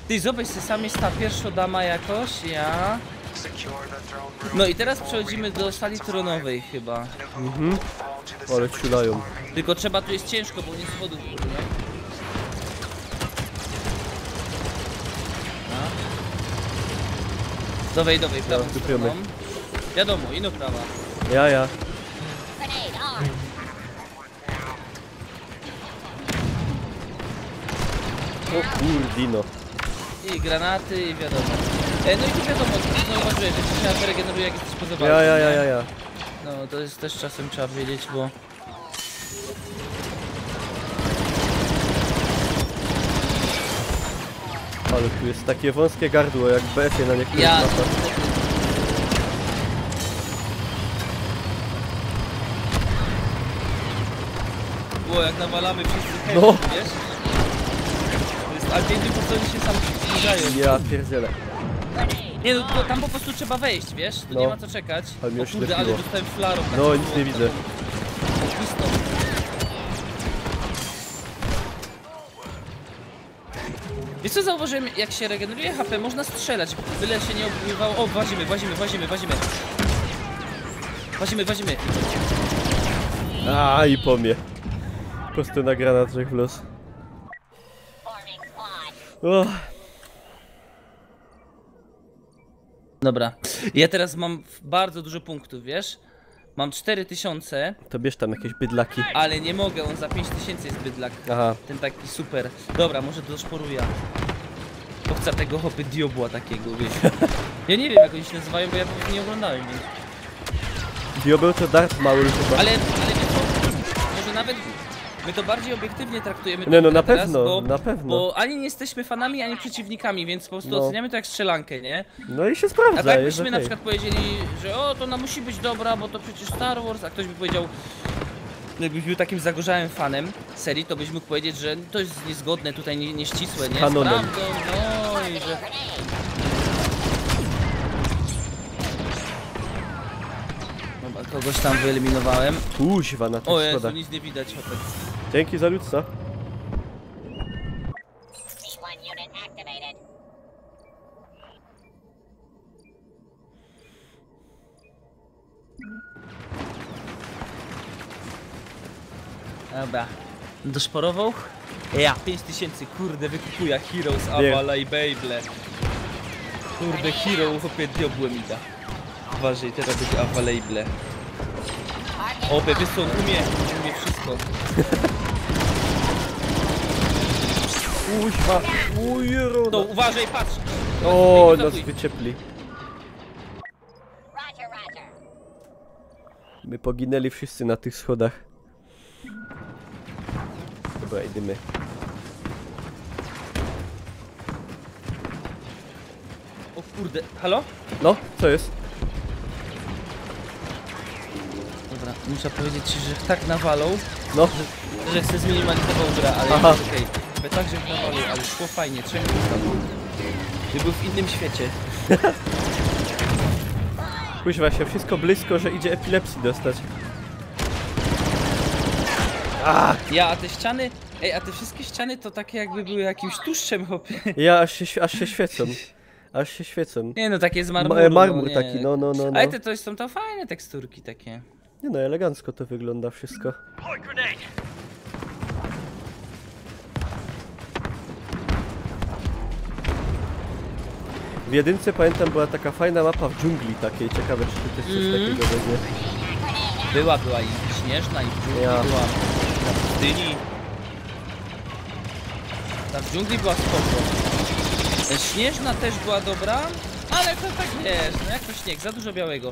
Ty zobacz, se sam jest ta pierwsza dama jakoś, ja. No i teraz przechodzimy do sali tronowej chyba. Ale ciulają. Tylko trzeba, tu jest ciężko, bo nie schodów dużo, nie? Dowej, prawą dupiemy. stroną. Wiadomo, ino prawa. Ja. Grenade armed. O kurdino. I granaty, i wiadomo. No i tu wiadomo, zauważyłem, że się się regeneruje jak jesteś poza walką, nie? Ja. No to jest też czasem trzeba wiedzieć, bo... Ale tu jest takie wąskie gardło, jak w BF-ie na niektórych Ja... mapach. Było jak nawalamy wszyscy No. no. Wiesz? To jest, ale pięknie po co oni się sam zbliżają. Ja pierdzielę. Nie no, to tam po prostu trzeba wejść, wiesz? Tu No. nie ma co czekać. Ale mnie O już kurde, ale lepiło. dostałem flarą. tak No, było, nic nie widzę. Wiesz co, zauważyłem, jak się regeneruje HP, można strzelać, byle się nie obmywało. O, włazimy. A i po mnie. Po prostu na granat rzekł w los. Forming squad. Oh. Dobra, ja teraz mam bardzo dużo punktów, wiesz? Mam 4000, To bierz tam jakieś bydlaki. ale nie mogę, on za 5000 jest bydlak. Aha. Ten taki super. Dobra, może doszporuję. To chcę tego hopy diobła takiego, wiesz? Ja nie wiem, jak oni się nazywają, bo ja po nie oglądałem, więc... Diabeł to Darth Maul chyba. Ale wiesz co, może nawet my to bardziej obiektywnie traktujemy. Nie no, na teraz, pewno, na pewno. Bo ani nie jesteśmy fanami, ani przeciwnikami, więc po prostu No. oceniamy to jak strzelankę, nie? No i się sprawdza, A tak jest byśmy na okej. przykład powiedzieli, że o, to ona musi być dobra, bo to przecież Star Wars, a ktoś by powiedział, jakbyś był takim zagorzałym fanem serii, to byś mógł powiedzieć, że to jest niezgodne, tutaj nieścisłe, nie? Z kanonem. prawdą, no i że... Dobra, kogoś tam wyeliminowałem. Kuźwa na tych O Jezu, schodach. nic nie widać, Hopek. Dzięki za ludca. C1 unit activated. Dobra. Doszporował? Ja, 5000, kurde, wykupuję Heroes, Nie. Avala i Beyble. Kurde, Hero, chłopie, diobłem mi da. Uważaj, teraz będzie Avalable. O, wiesz co, on umie wszystko. Kuźwa. Ujero. To uważaj, patrz! O, Zakuj. nas wyciepli. Roger, roger. My poginęli wszyscy na tych schodach. Dobra, idziemy. O kurde, halo? No, co jest? Dobra, muszę powiedzieć ci, że tak nawalą, No, że chcę zminimalizował grę, ale Aha. jest okej. Okay. Tak, że nawalą, ale szło fajnie, trzeba tam. By był w innym świecie. kuźwa się, wszystko blisko, że idzie epilepsji dostać. Ja, a te ściany, ej, a te wszystkie ściany to takie jakby były jakimś tłuszczem, hopie. Ja aż się świecą. Aż się świecą. Nie no, takie z marmuru. Marmur no, nie. taki, no. Ale to są to fajne teksturki takie. Nie no, elegancko to wygląda wszystko. W jedynce pamiętam była taka fajna mapa w dżungli takiej, ciekawe czy tu też coś takiego będzie. Była i śnieżna, i w dżungli Ja. była, na pustyni. Ta w dżungli była spoko. Śnieżna też była dobra, ale to tak wiesz, no jak to śnieg, za dużo białego.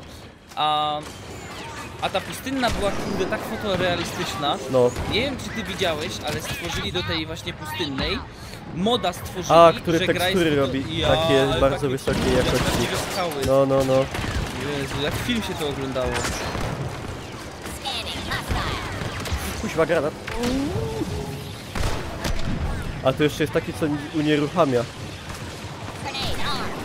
A ta pustynna była kurde tak fotorealistyczna. No. Nie wiem czy ty widziałeś, ale stworzyli do tej właśnie pustynnej moda stworzyli, A, który że gra tekstury jest robi ja, takie ale bardzo takie wysokiej kurde, jakości. prawdziwe skały. No. Jezu, jak film się to oglądało. Scanning hostile. Kuźwa granat. A to jeszcze jest taki, co unieruchamia. Grenade armed.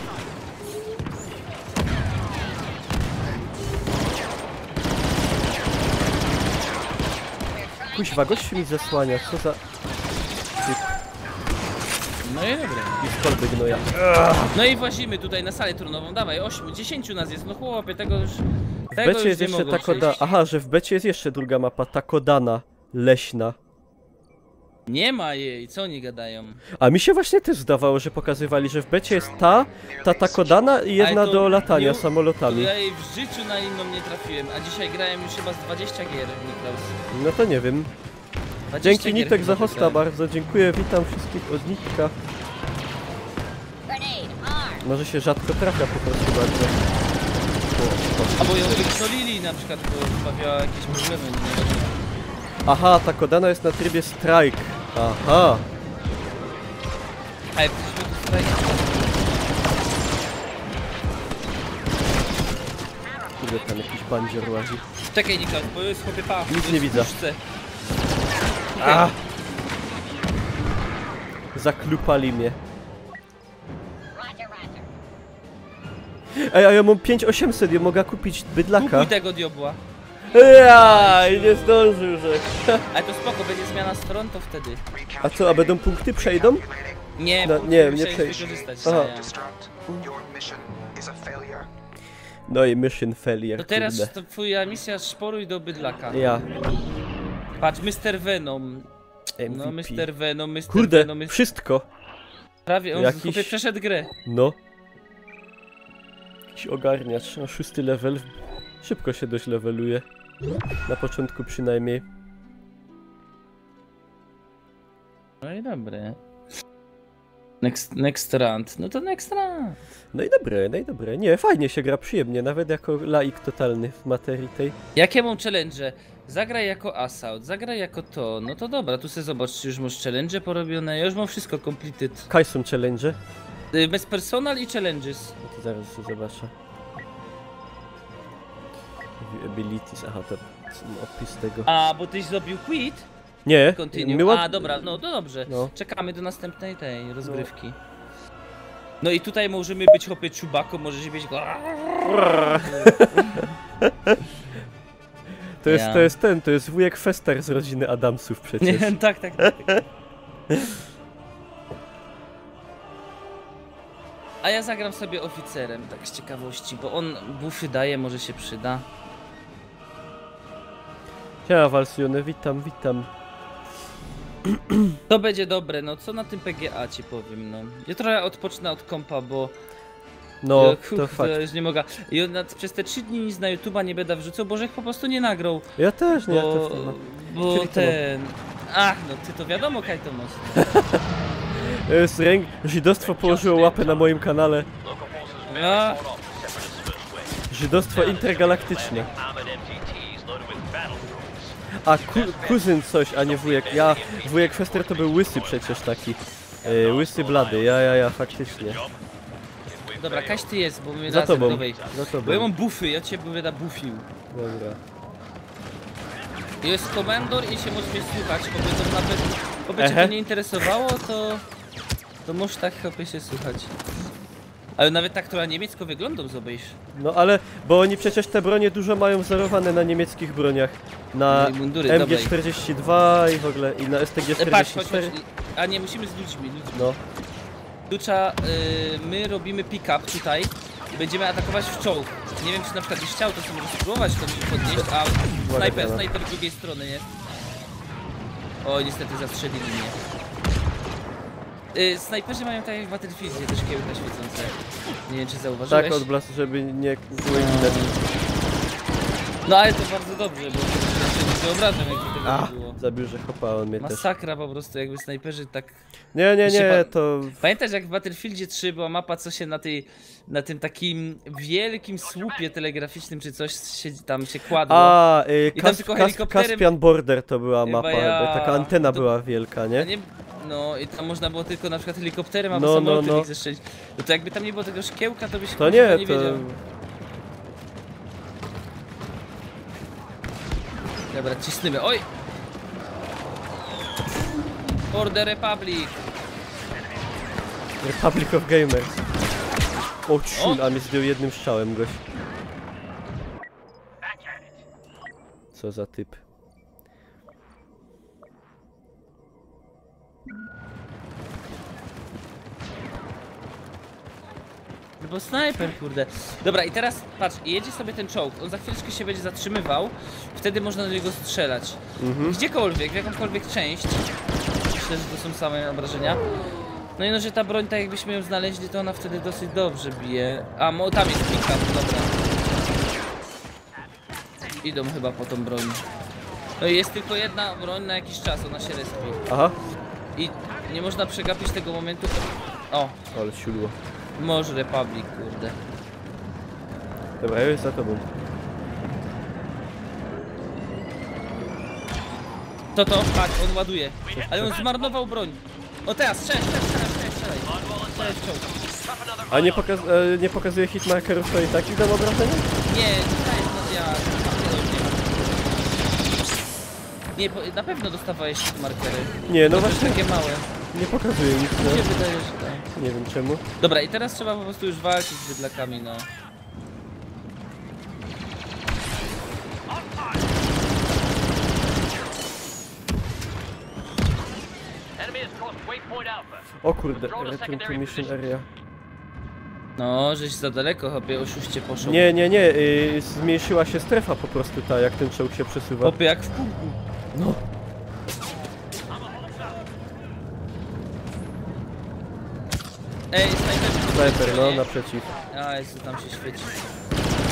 Kuźwa, gość mi zasłania, co za... No i dobra. I kolby gnoja. No i włazimy tutaj na salę turnową, dawaj, 8, 10 nas jest, no chłopie, tego już... W Tego becie już jest nie jeszcze mogą Takodana. przejść. Aha, że w becie jest jeszcze druga mapa, Takodana. Leśna. Nie ma jej, co oni gadają? A mi się właśnie też zdawało, że pokazywali, że w becie jest ta Takodana i jedna Ale to do latania nie- samolotami. Ja jej w życiu na inną nie trafiłem, a dzisiaj grałem już chyba z 20 gier, Niklaus. No to nie wiem. 20 Dzięki gier Nitek za chyba hosta wygrałem. bardzo, dziękuję, witam wszystkich od Nitka. Grenade armed. Może się rzadko trafia po prostu bardzo. Albo ją wykrzolili na przykład, bo chyba miała jakieś problemy, nie wiem. Aha, Takodana jest na trybie strike. Aha. A jak ktoś tu strajki, Kurde, tam jakiś bandzior łazi. czekaj Niklaus, bo jest chłopie pa. Nic nie widzę. Puszce. A! Zaklupali mnie. Roger, roger. Ej, a ja mam 5800, ja mogę kupić bydlaka. Kupuj tego diobła. Ja, i nie zdążył, że... Ale to spoko, będzie zmiana stron, to wtedy. A co, a będą punkty przejdą? Nie, No, bo nie, musiałeś nie przejść. wykorzystać. Aha. Ja. Destruct. Your mission is a failure. No i mission failure, To teraz kurde. to twoja misja szporuj do bydlaka. Ja. Patrz, Mr. Venom. No, MVP. Mr. Venom, Mr. Kurde, Venom. wszystko. Prawie on jakiś- chłopie przeszedł grę. No. Jakiś ogarniacz na 6 level. Szybko się dość leveluje. Na początku przynajmniej. No i dobre. Next round. No to next round. No i dobre, no i dobre. Nie, fajnie się gra, przyjemnie, nawet jako laik totalny w materii tej. Jakie mam challenge? Zagraj jako assault, zagraj jako to. No to dobra, tu sobie zobacz, czy już masz challenge porobione. Ja już mam wszystko completed. Kaj są challenge? Bez personal i challenges. No to zaraz się zobaczę. View abilities, aha, to opis tego. A, bo tyś zrobił quit? Nie, Continue. A, dobra, no to dobrze. No. Czekamy do następnej tej rozgrywki. No i tutaj możemy być hopie Chewbacca, możesz być go... Ja. To jest wujek Fester z rodziny Adamsów przecież. Nie, tak. A ja zagram sobie oficerem, tak z ciekawości, bo on buffy daje, może się przyda. Siema Walsione, witam. To będzie dobre, no co na tym PGA ci powiem, no. Ja trochę odpocznę od kompa, bo... No, ja, to fakt. już nie mogę. I przez te 3 dni nic na YouTube'a nie będę wrzucał, bo Żech po prostu nie nagrał. Ja też nie, Bo, ja też nie mam. bo Czyli to ten... Ach, no ty to wiadomo, kaj to mocno. Żydostwo położyło łapę na moim kanale. A, Żydostwo intergalaktyczne. A kuzyn coś, a nie wujek. Wujek Fester to był łysy przecież taki. Łysy blady, ja, faktycznie. dobra, kaś ty jest, bo my Za razem tobą, nowej. za tobą. Bo ja mam buffy, ja cię będę buffił. Dobra. Jest komandor i się możesz mnie słuchać, bo to nawet... Bo cię Ehe. to nie interesowało, to możesz tak chyba się słuchać. Ale nawet tak trochę niemiecko wyglądał, zobacz. No ale, bo oni przecież te bronie dużo mają wzorowane na niemieckich broniach. Na No i mundury, MG42 i w ogóle, i na Patrz, chodź, STG-44. a nie, musimy z ludźmi. No, Klucza, my robimy pick-up tutaj i będziemy atakować w czołg. Nie wiem, czy na przykład byś chciał, to sobie możesz spróbować to mi podnieść, a snajper z drugiej strony, nie? O, niestety zastrzelili mnie. Snajperzy mają tak jak w Battlefieldzie, też kiełka świecące. Nie wiem, czy zauważyłeś. tak odblask, żeby nie było widać. No ale to bardzo dobrze, bo się obrażam, jakby tego A, nie było. zabił, że chopa on mnie też. Masakra po prostu, jakby snajperzy tak... Nie, to... Pamiętasz jak w Battlefieldzie 3 była mapa, co się na tym takim wielkim słupie telegraficznym czy coś tam się kładło? A, I tam tylko helikopterem- Caspian Border to była Chyba mapa, ja. taka antena To- była wielka, nie? No i tam można było tylko na przykład helikopterem albo No, samolotem no. ich zestrzelić. No to jakby tam nie było tego szkiełka, to byś To kurwa nie, nie to... wiedział. Dobra, cisnemy. Oj! For the Republic! Republic of Gamers. O ciul, a mnie zdjął jednym strzałem gość. Co za typ. No bo snajper, kurde. Dobra, i teraz patrz, jedzie sobie ten czołg, on za chwileczkę się będzie zatrzymywał, wtedy można do niego strzelać. Gdziekolwiek, w jakąkolwiek część. Myślę, że to są same obrażenia. No i no, że ta broń, tak jakbyśmy ją znaleźli, to ona wtedy dosyć dobrze bije. A, tam jest pick-up, dobra. Idą chyba po tą broń. No i jest tylko jedna broń na jakiś czas, ona się respi. Aha, I nie można przegapić tego momentu. O, ale siudło. może Republic, kurde. Dobra, ja już za tobą. To, patrz, on ładuje. Ale on zmarnował broń. O teraz, strzelaj. Strzelaj w czołg. A nie pokazuje hitmarkerów, to i tak idą obrażenia? Nie, to jest, no ja... Nie, na pewno dostawałeś markery. Nie, no To też właśnie, takie małe. nie pokazuje nic, Mi się no. wydaje, że tak. Nie wiem czemu. Dobra, i teraz trzeba po prostu już walczyć z bydlakami, no. O kurde, return to mission area. No, żeś za daleko, chłopie, oszuście poszło. Nie, zmniejszyła się strefa po prostu ta, jak ten czołg się przesuwa. Chłopie, jak w pułku. No. Ej, snajper. Snajper, no, naprzeciw. A, jest, tam się świeci.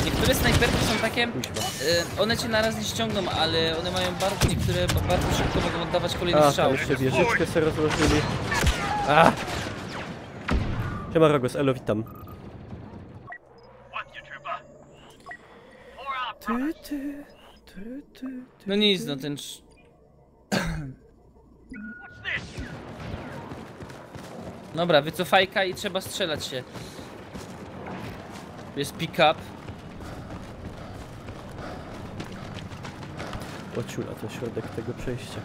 Niektóre snajperki są takie, one cię na raz nie ściągną, ale one mają bardzo, niektóre bardzo szybko mogą oddawać kolejny A, strzał. tam jeszcze wieżyczkę sobie rozłożyli. A! Siema Rogos, elo, witam. No nic, no ten... Dobra, wycofajka i trzeba strzelać się. Jest pick-up. Ociula, to środek tego przejścia.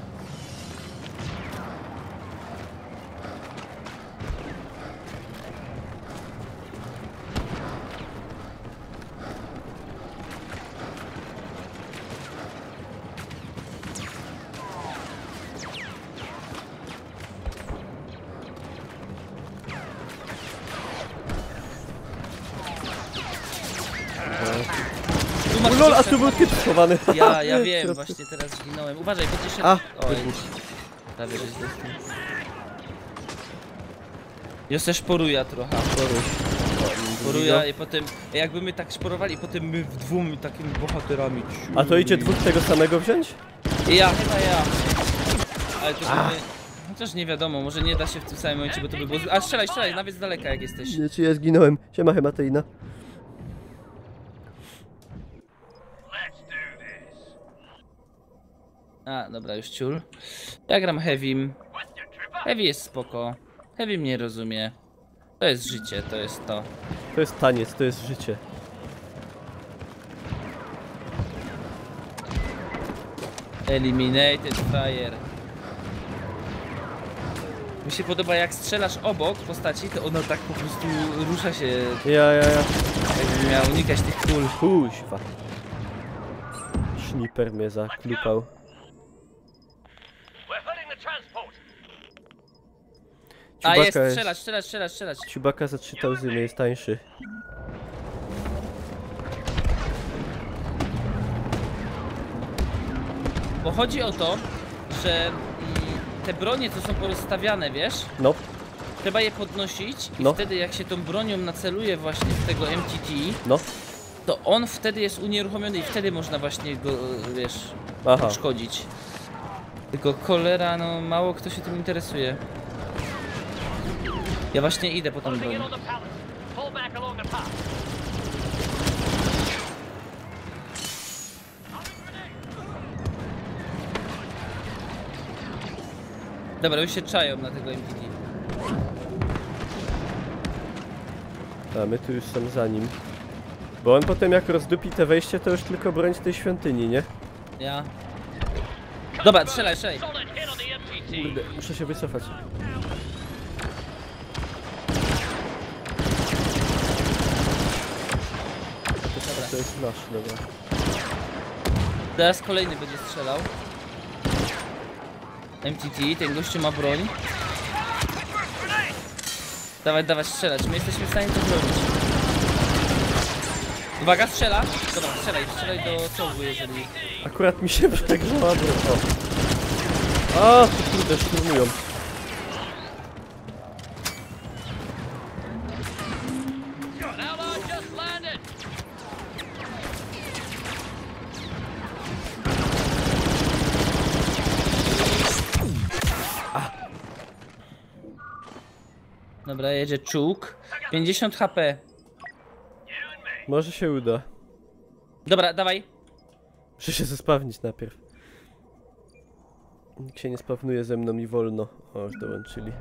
Tu masz Lol, a jeszcze- tu był typ schowany. Ja wiem, Środku. właśnie teraz zginąłem. Uważaj, bo ci się... A, Oj, wybuch. prawie żeś dostał. Jesteś poruja trochę. Poruja i potem... Jakby my tak szporowali, potem my w dwóm takimi bohaterami. A to idzie dwóch tego samego wziąć? Ja, chyba ja. Ale to by... Chociaż nie wiadomo, może nie da się w tym samym momencie, bo to by było... A strzelaj, nawet z daleka jak jesteś. Nie, czy ja zginąłem. Siema Hemateina. A, dobra, już ciul. Ja gram Heavym. Heavy jest spoko. Heavy mnie rozumie. To jest życie, to jest to. To jest taniec, to jest życie. Eliminated Fire. Mi się podoba, jak strzelasz obok postaci, to ona tak po prostu rusza się, Ja. jakby miała unikać tych kul. Kuźwa. Sniper mnie zaklupał. A jest, Ciubaka strzelać. Ciubaka za 3000 jest tańszy. Bo chodzi o to, że te bronie, co są porozstawiane, wiesz, No, trzeba je podnosić i No. wtedy jak się tą bronią naceluje właśnie w tego MTT, no. to on wtedy jest unieruchomiony i wtedy można właśnie go, wiesz, Aha. uszkodzić. Tylko cholera, no mało kto się tym interesuje. Ja właśnie idę po tą broń. Dobra, już się czają na tego MTT. A my tu już są za nim. Bo on potem jak rozdupi te wejście, to już tylko broń z tej świątyni, nie? Ja. Dobra, strzelaj. Kurde, muszę się wycofać. To jest nasz, dobra. Teraz kolejny będzie strzelał. MTT, ten gościu ma broń. Dawaj, strzelać. My jesteśmy w stanie to zrobić. Uwaga, strzela. Dobra, strzelaj do czołgu, jeżeli... Akurat mi się przegrzała broń. O. A, tu kurde, szturmują. Dobra, jedzie czołg. 50 HP. Może się uda. Dobra, dawaj. Muszę się zespawnić najpierw. Nikt się nie spawnuje ze mną i wolno. O, już dołączyli.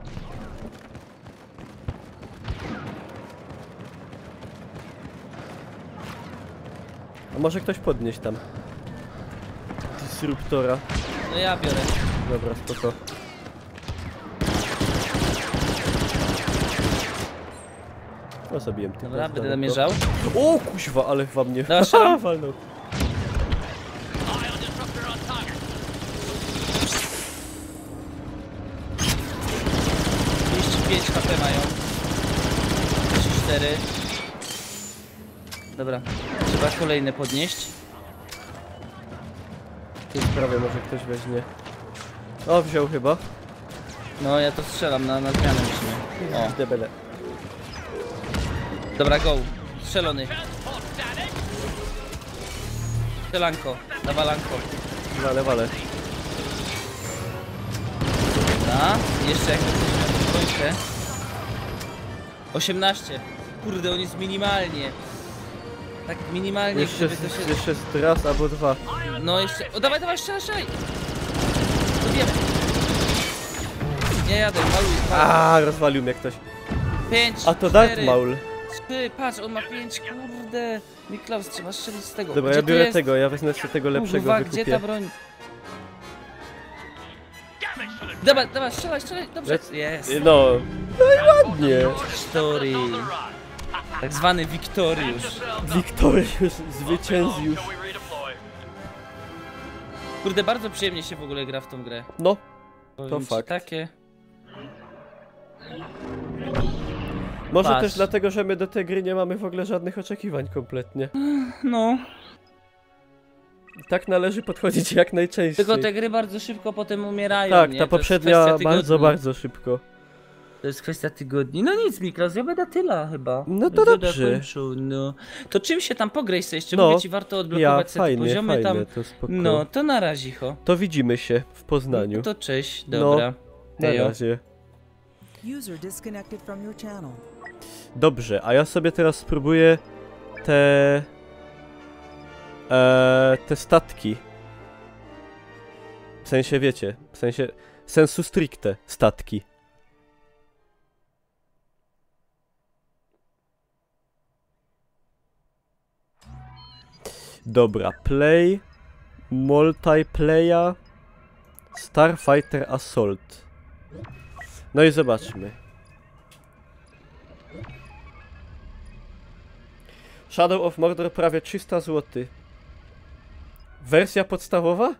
A może ktoś podnieść tam disruptora? No ja biorę. Dobra, spoko. O, zabiłem tylko. Dobra, będę namierzał. O, kuźwa, ale wam mnie Dobra, strzelam. walnął. 5 HP mają. 4. Dobra, trzeba kolejne podnieść. Tu prawie może ktoś weźmie. O, wziął chyba. No ja to strzelam, na zmianę musimy. O, Debele. dobra, go. Strzelony. Strzelanko, nawalanko. Wale. Dobra, jeszcze jak coś kończę. 18. Kurde, on jest minimalnie. Tak minimalnie, Jeszcze, gdyby to się... jeszcze jest raz albo dwa. No jeszcze... O, dawaj, strzelaj! Dobijemy. Nie jadę, maluj. A, rozwalił mnie ktoś. 5, A to Darth Maul. 3, patrz, on ma 5, kurde. Miklaus, trzeba strzelić z tego. Dobra, Gdzie ja tu biorę jest? tego, ja wezmę sobie tego lepszego, Kurwa, gdzie ta wykupię. broń? Dawaj, strzelaj, dobrze. Jest. No, ładnie. Story. Tak zwany Wiktoriusz. Wiktoriusz, zwycięził. Kurde, bardzo przyjemnie się w ogóle gra w tą grę. No, Powiem ci, fakt. Takie. może Patrz. też dlatego, że my do tej gry nie mamy w ogóle żadnych oczekiwań kompletnie. No. I tak należy podchodzić jak najczęściej. Tylko te gry bardzo szybko potem umierają, Tak, nie? ta To jest poprzednia kwestia bardzo, tygodni. bardzo szybko. To jest kwestia tygodni. No nic, Miklas, ja będę tyle chyba. No to Będę dobrze. kończył, no. To czym się tam pograj sobie jeszcze? No, Mówię ci, warto Ja, odblokować sobie te fajnie, poziomy fajnie, tam. to spoko. No, to na razie, ho. To widzimy się w Poznaniu. No to cześć, dobra. Na Hejo. razie. User disconnected from your channel. Dobrze, a ja sobie teraz spróbuję te statki. W sensie, wiecie, w sensie sensu stricte statki. Dobra, play, multiplayer, Starfighter Assault. No i zobaczmy. Shadow of Mordor prawie 300 zł. Wersja podstawowa?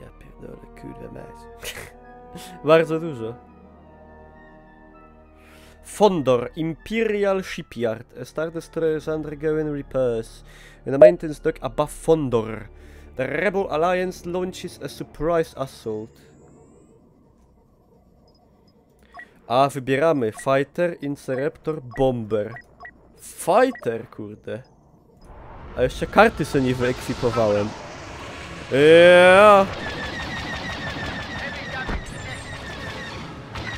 Ja pierdolę, kurde mać. Bardzo dużo. Fondor, Imperial Shipyard. A Star Destroyer is undergoing repairs. In a maintenance dock above Fondor. The Rebel Alliance launches a surprise assault. A, wybieramy Fighter, Insurrector, Bomber. Fighter, kurde. A jeszcze karty sobie nie wyekwipowałem.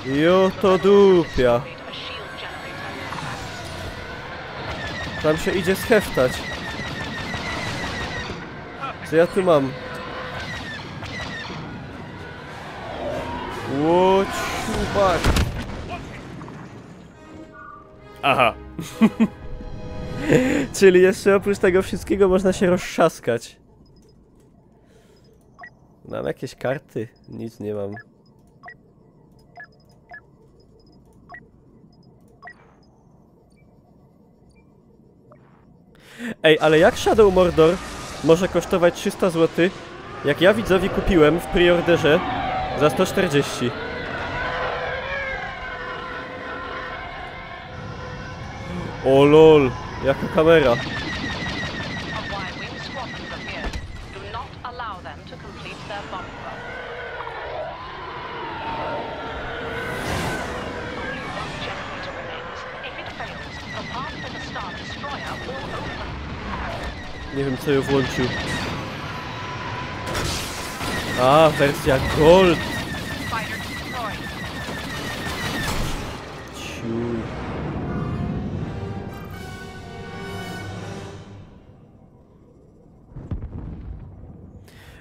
Jo to dupia. Tam się idzie scheftać. Co ja tu mam? Łociubak. Aha. Czyli jeszcze oprócz tego wszystkiego można się roztrzaskać. Mam jakieś karty? Nic nie mam. Ej, ale jak Shadow Mordor może kosztować 300 zł, jak ja widzowi kupiłem w preorderze za 140? O lol, jaka kamera. A Y-wing squadron appeared. Do not allow them to complete their bomb run. Only one generator remains. If it fails, the path to the Star Destroyer will open. Nie wiem co ją włączył. A, wersja Gold. Fighter destroyed. Ciuj.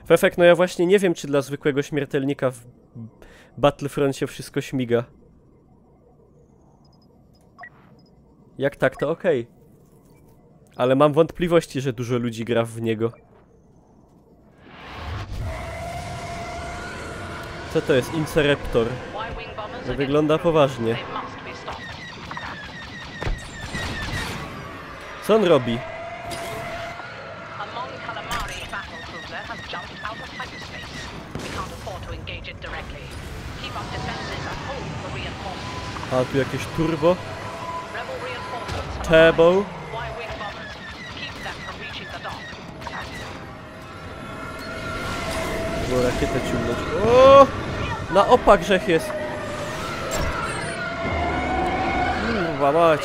Fefek, no ja właśnie nie wiem, czy dla zwykłego śmiertelnika w Battlefroncie wszystko śmiga. Jak tak, to okej. Ale mam wątpliwości, że dużo ludzi gra w niego. Co to jest? Insurrector. Y-wing bombers To are wygląda getting poważnie. They must be stopped. Co on robi? A Mon Calamari battlecruiser has jumped out of hyperspace. We can't afford to engage it directly. Keep up defense A tu jakieś turbo. Rebel reinforcements. Turbo. Y-wing bombers. Keep them from reaching the dock. Bo rakietę ciągnąć. O! Na opak grzech jest. Kurwa mać.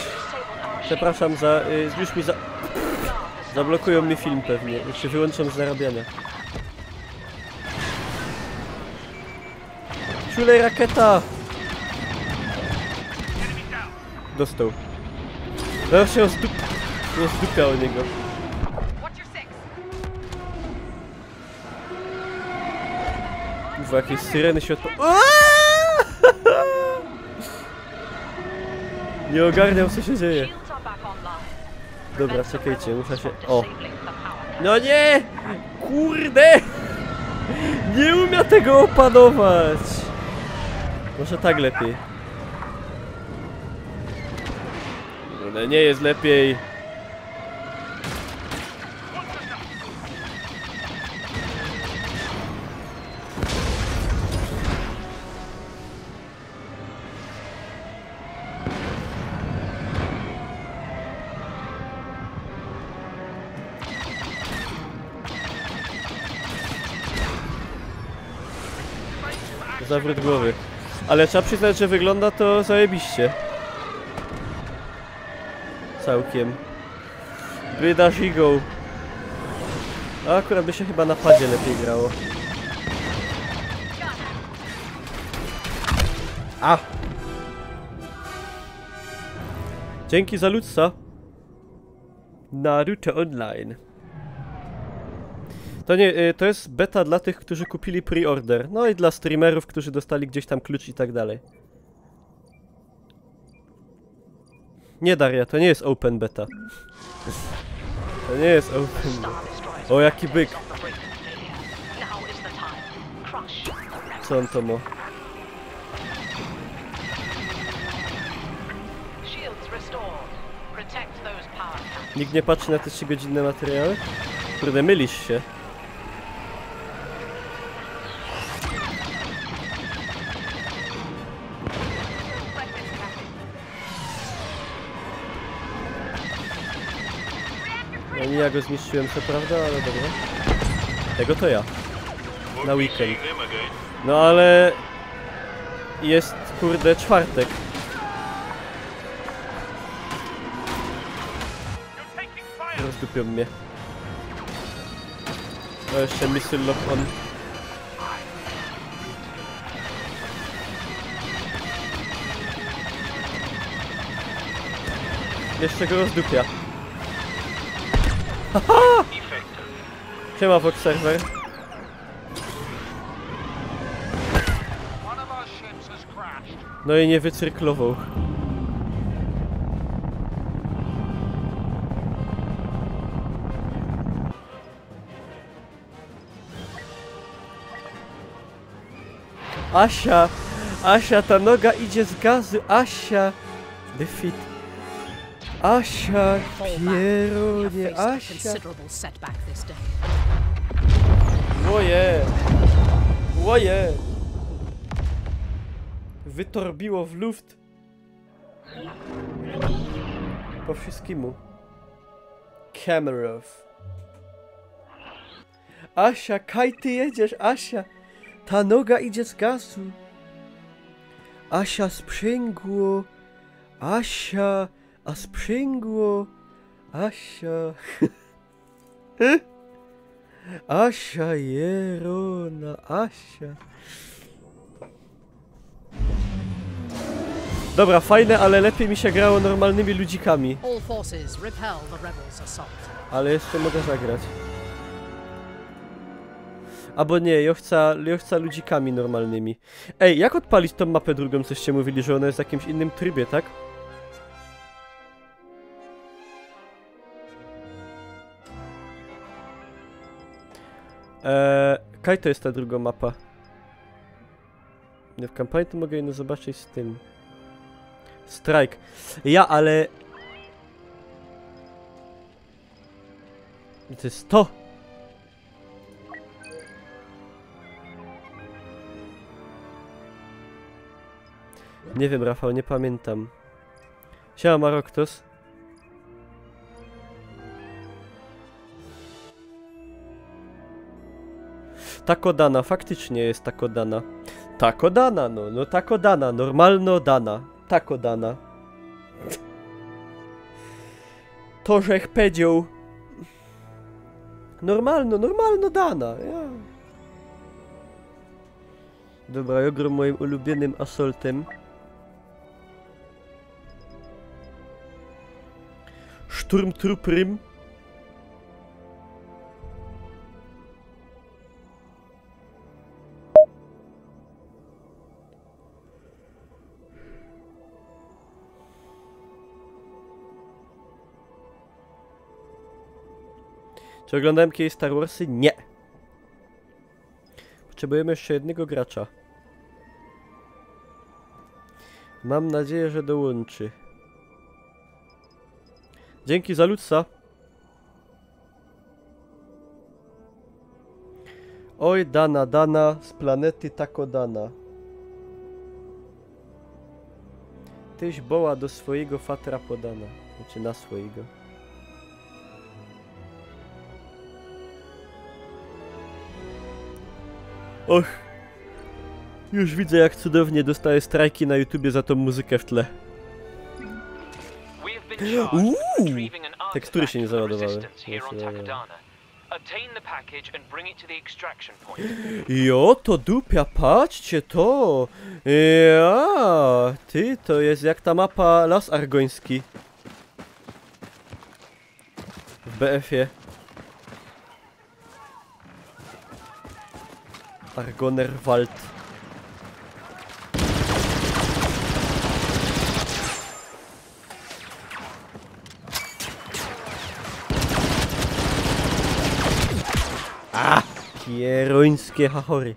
Przepraszam za... już mi za... Zablokują mi film pewnie. Czy wyłączam z zarabiania. Ciulej rakieta! Dostał. Teraz się rozdupia o niego. Kurwa, jakieś syreny się Nie ogarniam, co się dzieje. Shields are back online. Dobra, czekajcie, muszę się... O! Disabling the power. No nie! Kurde! Nie umiem tego opanować! Może tak lepiej. Ale nie jest lepiej. Zawrót głowy. Ale trzeba przyznać, że wygląda to zajebiście. Całkiem. Bryda żigą. A akurat by się chyba na padzie lepiej grało. A! Dzięki za ludca. Naruto Online. To nie, to jest beta dla tych, którzy kupili pre-order. No i dla streamerów, którzy dostali gdzieś tam klucz i tak dalej. Nie, Daria, to nie jest open beta. To nie jest open beta. O, jaki byk. Now is the time. Crush the rebels. Co on to ma? Shields restored. Protect those power plants. Nikt nie patrzy na te 3-godzinne materiały? Kurde, mylisz się. No nie, ja go zniszczyłem, co prawda, ale dobra. Tego to ja. Na weekend. No ale... Jest, kurde, czwartek. Rozdupią mnie. No jeszcze missile lock on. Jeszcze go rozdupia. Haha! Siema Vox Server. No i nie wycyrklował. Asia! Asia, ta noga idzie z gazu! Asia! Defeat. Asia, pierunie, Asia! Considerable setback this day. Łoje! Łoje! Wytorbiło w luft. Po wszystkiemu. Kamerow. Asia, kaj ty jedziesz, Asia! Ta noga idzie z gazu. Asia, sprzęgło. Asia, a sprzęgło. Asia. Asia, jerona, Asia. Dobra, fajne, ale lepiej mi się grało normalnymi ludzikami. All forces repel the rebels' assault. Ale jeszcze mogę zagrać. Albo nie, ja chcę ludzikami normalnymi. Ej, jak odpalić tą mapę drugą, coście mówili, że ona jest w jakimś innym trybie, tak? Kaj to jest ta druga mapa? Nie, w kampanii to mogę jedno zobaczyć z tym. Strike. Ja, ale... To jest to! Nie wiem, Rafał, nie pamiętam. Siema, Maroktos. Takodana, faktycznie jest takodana. Takodana, no takodana, normalno dana. Takodana. To, żech powiedział. Normalno dana. Ja. Dobra, ja gram moim ulubionym assaultem. Sturmtrooperem. Czy oglądałem kiedyś Star Warsy? Nie. Potrzebujemy jeszcze jednego gracza. Mam nadzieję, że dołączy. Dzięki za Lutsa. Oj, Dana z planety Takodana. Tyś boła do swojego fatra podana. Znaczy na swojego. Och. Już widzę, jak cudownie dostaję strajki na YouTubie za tą muzykę w tle. Tekstury się nie załadowały. Jo, to dupia, patrzcie to! Ja, ty, to jest jak ta mapa Las Argoński. W BF-ie. Argonerwald. A! Pierońskie hachory.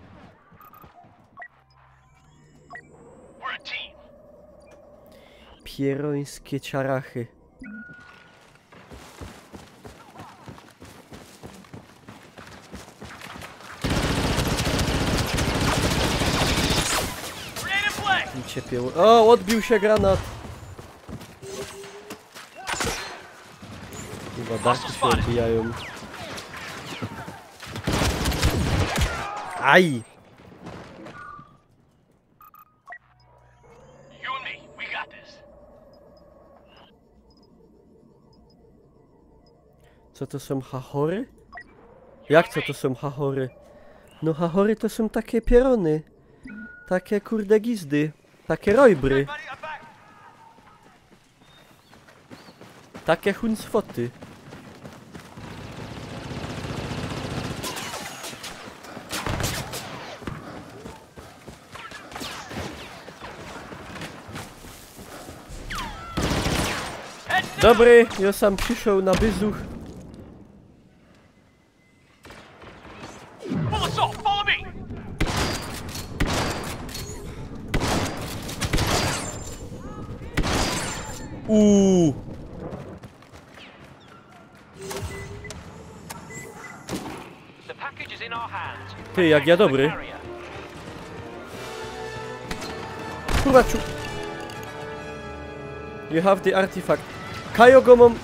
Pierońskie ciarachy. O, odbił się granat. Chyba darki się odbijają. Aj! Co to są hachory? Jak co to są hachory? No hachory to są takie pierony. Takie kurde gizdy. Takie rojbry. Takie huncwoty. Dobry, ja sam przyszedł na wyzuch. Ty, jak ja dobry. Kuraczu. You have the artifact. Kajo go mam...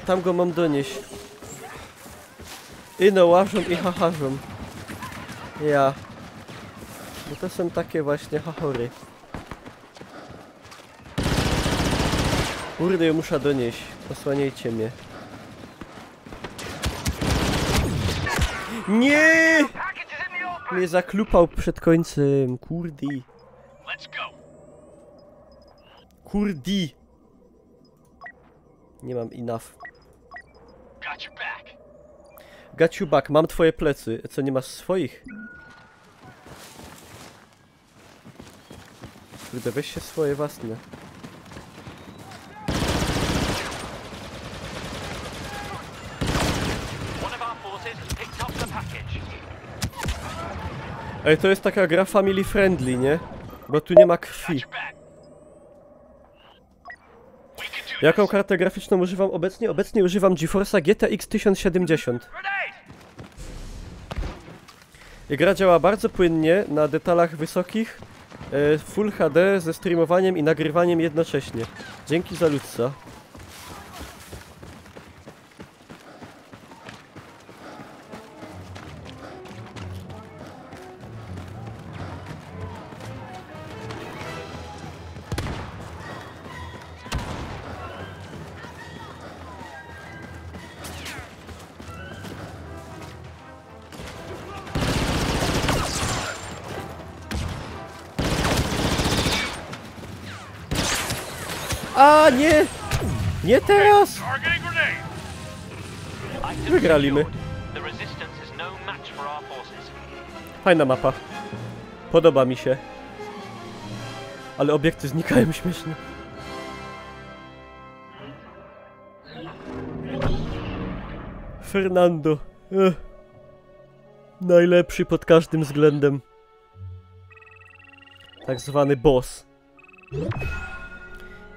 Tam go mam donieść. I no łażą i hacharzą. Ja. Bo to są takie właśnie hachory. Kurde, ja muszę donieść. Osłaniajcie mnie. Nie! Mnie zaklupał przed końcem. Kurdi. Kurdi. Nie mam enough. Got you back. Mam twoje plecy. Co, nie masz swoich? Kurde, weź się swoje własne. Ej, to jest taka gra family friendly, nie? Bo tu nie ma krwi. Jaką kartę graficzną używam obecnie? Obecnie używam GeForce'a GTX 1070. I gra działa bardzo płynnie, na detalach wysokich. Full HD ze streamowaniem i nagrywaniem jednocześnie. Dzięki za ludca. A nie! Nie teraz! Wygraliśmy. Fajna mapa. Podoba mi się. Ale obiekty znikają śmiesznie. Fernando. Najlepszy pod każdym względem. Tak zwany boss.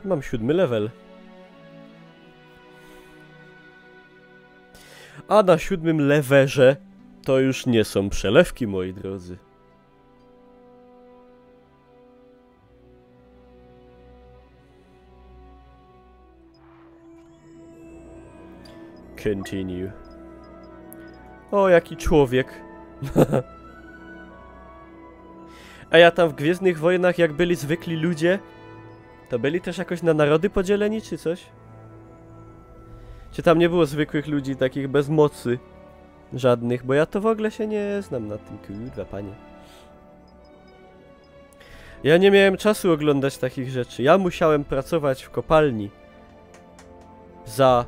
Mam 7 level. A na 7 leverze to już nie są przelewki, moi drodzy. Continue. O, jaki człowiek. A ja tam w Gwiezdnych Wojnach, jak byli zwykli ludzie, to byli też jakoś na narody podzieleni, czy coś? Czy tam nie było zwykłych ludzi, takich bez mocy żadnych? Bo ja to w ogóle się nie znam na tym, kurwa panie. Ja nie miałem czasu oglądać takich rzeczy. Ja musiałem pracować w kopalni za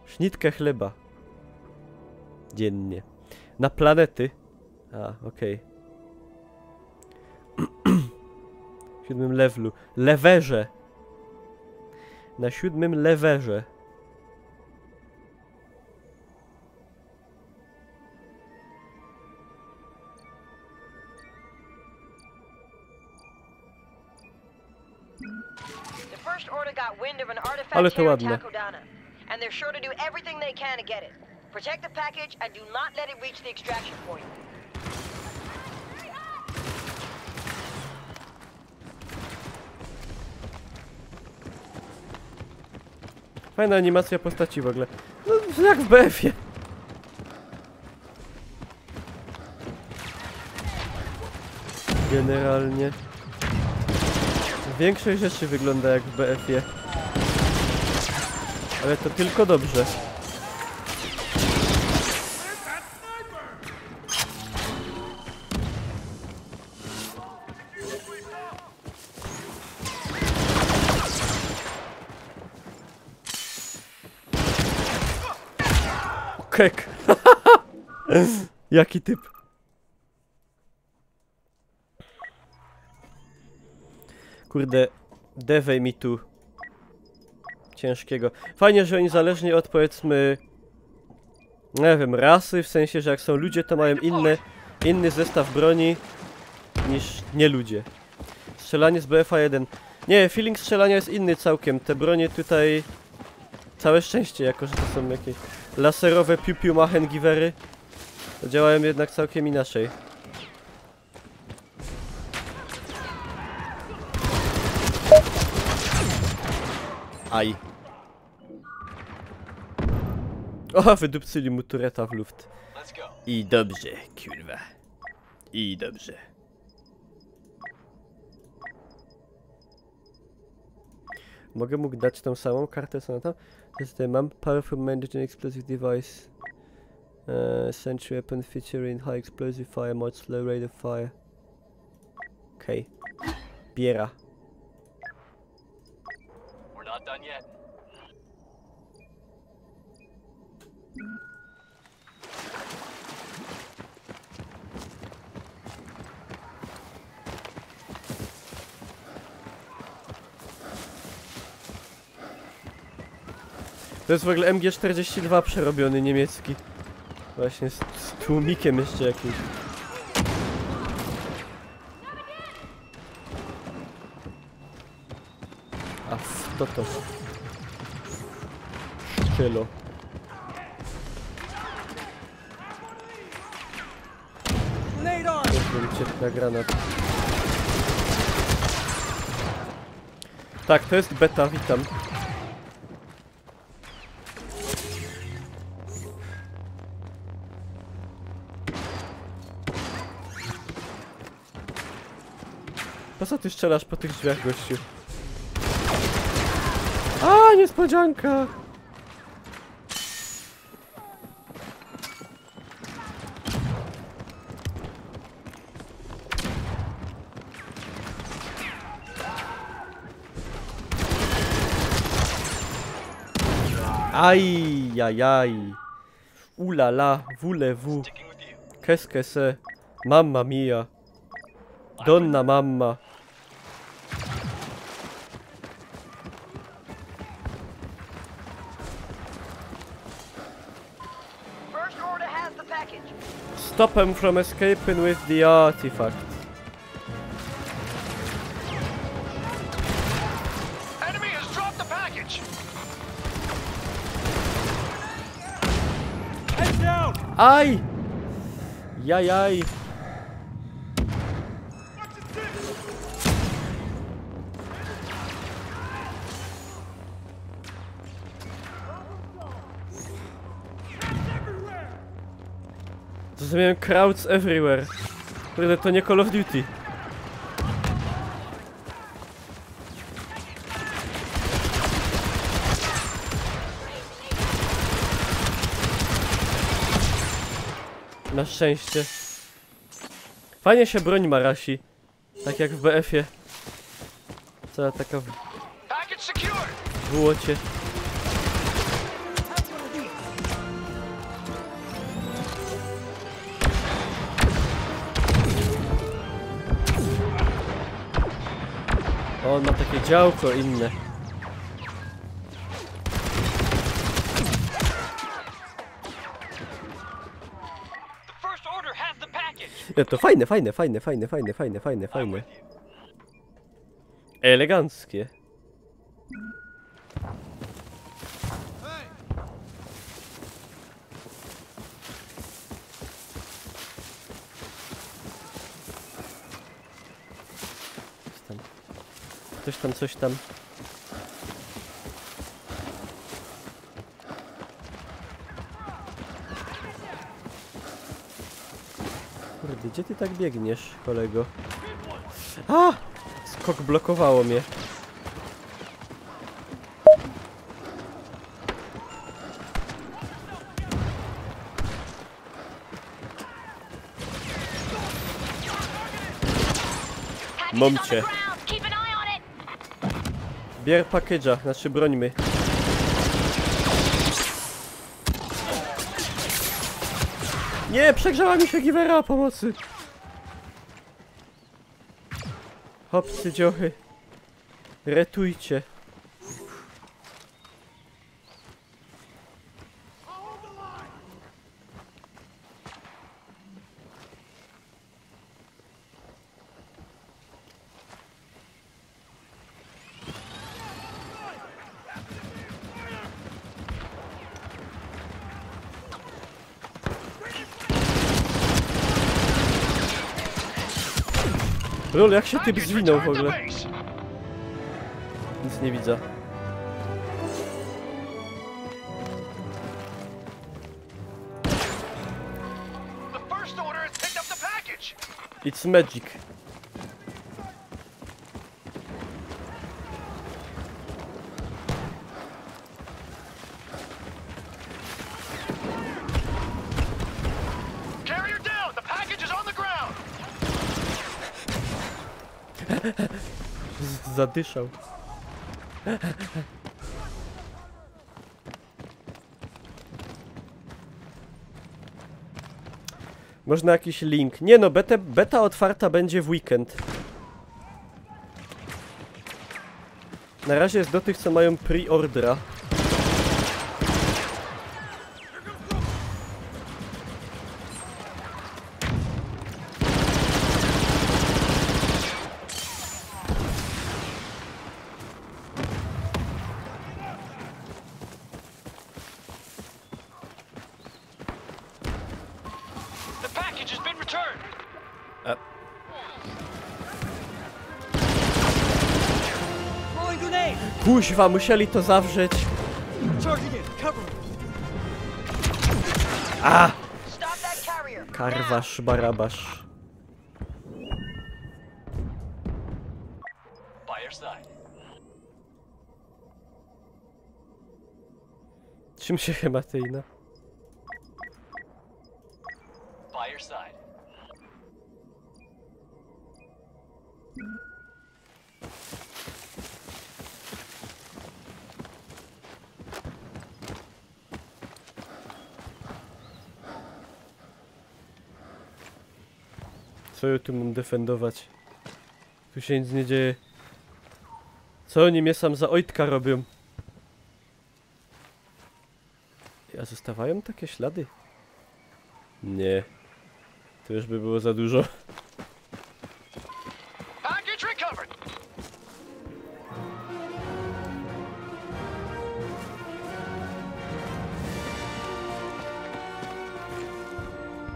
sznitkę chleba dziennie. Na planety. A, okej. W 7 levelu. Leverze. Na 7 leverze. The First Order got wind of an artifact Ale to here in ładne. Takodana, and they're sure to do everything they can to get it. Protect the package and do not let it reach the extraction point. Fajna animacja postaci w ogóle. No, jak w BF-ie. Generalnie. Większość rzeczy wygląda jak w BF-ie. Ale to tylko dobrze. Kek. Jaki typ. Kurde, dewaj mi tu ciężkiego. Fajnie, że oni zależnie od, powiedzmy, nie wiem, rasy, w sensie, że jak są ludzie, to mają inny zestaw broni niż nie ludzie. Strzelanie z BF-a 1. Nie, feeling strzelania jest inny całkiem. Te bronie tutaj, całe szczęście, jako że to są jakieś laserowe piu-piu machengiwery, to działają jednak całkiem inaczej. Aj. O, wydupcyli mu tureta w luft. I dobrze, kurwa. I dobrze. Mogę mu dać tą samą kartę, co na tam? Mam powerful mandatory explosive device. Sentry weapon featuring high explosive fire, mod slow rate of fire. Okej. Biera. We're not done yet. To jest w ogóle MG42 przerobiony niemiecki. Właśnie z tłumikiem jeszcze jakimś. A co to? Szkielo. Uciekł na granat. Tak, to jest beta, witam. Po co ty strzelasz po tych drzwiach, gościu? A, niespodzianka! Aïe, aïe, aïe. Ouh là là, voulez-vous? Qu'est-ce que c'est? Mamma mia. Donna mamma. First order has the package. Stop him from escaping with the artifact. Enemy has dropped the package. Aj! Jajaj! Zrozumiałem crowds everywhere. Kurde, to nie Call of Duty. Na szczęście. Fajnie się broń marasi. Tak jak w BF-ie. Cała taka Package secured. w błocie. O, on ma takie działko inne. Ja, to fajne, fajne, fajne, fajne, fajne, fajne, fajne, fajne. Eleganckie. Coś tam, coś tam. Kurde, gdzie ty tak biegniesz, kolego? A! Skok blokowało mnie. Mam cię. Keep an eye on it. Bier package'a, znaczy brońmy. Nie, przegrzała mi się giwera, pomocy. Hopcy dziochy. Retujcie. Lol, jak się typ zwinął w ogóle? Nic nie widzę. It's magic. Carrier down. The package is on the ground. Zadyszał. Można jakiś link. Nie no, beta otwarta będzie w weekend. Na razie jest do tych, co mają pre-ordera. Kuźwa, musieli to zawrzeć. A! Stop that carrier. Karwasz, barabasz. Czym się hematyjna? Co ja tu mam defendować? Tu się nic nie dzieje. Co oni mnie sam za ojtka robią? A zostawają takie ślady? Nie. To już by było za dużo.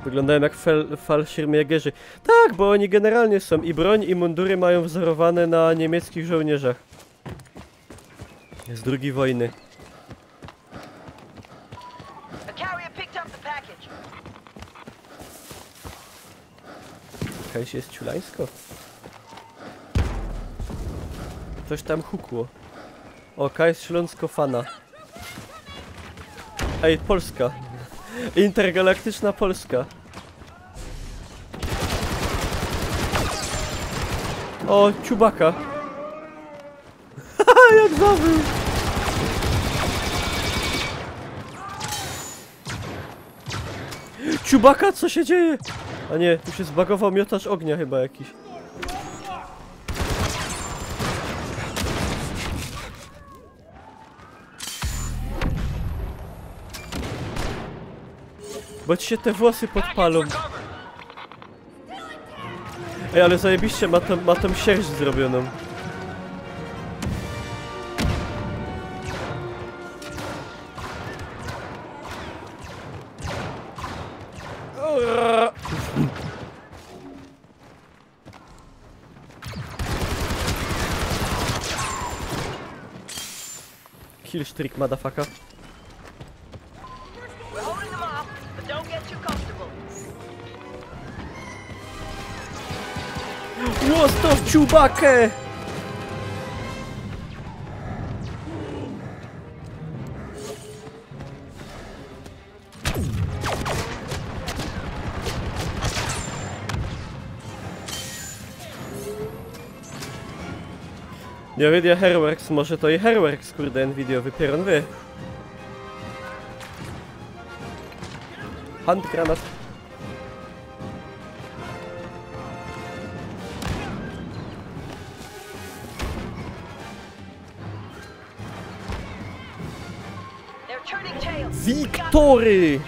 Wyglądają jak falszirmjägerzy. Tak, bo oni generalnie są i broń i mundury mają wzorowane na niemieckich żołnierzach. Z II wojny. Jakaś jest ciulańsko. Coś tam hukło. O, Kajs Śląsko-fana. Ej, Polska. Intergalaktyczna Polska. O, Ciubaka. Haha, jak zawył. Ciubaka, co się dzieje? A nie, tu się zbagował miotacz ognia chyba jakiś. Bo ci się te włosy podpalą. Ej, ale zajebiście ma tą sierść zrobioną. Killstreak, motherfucker. Łostow Ciubakę! Nvidia Hairworks, może to i Hairworks, kurde, Nvidia, wypieron wie. Handgranat. Wiktory!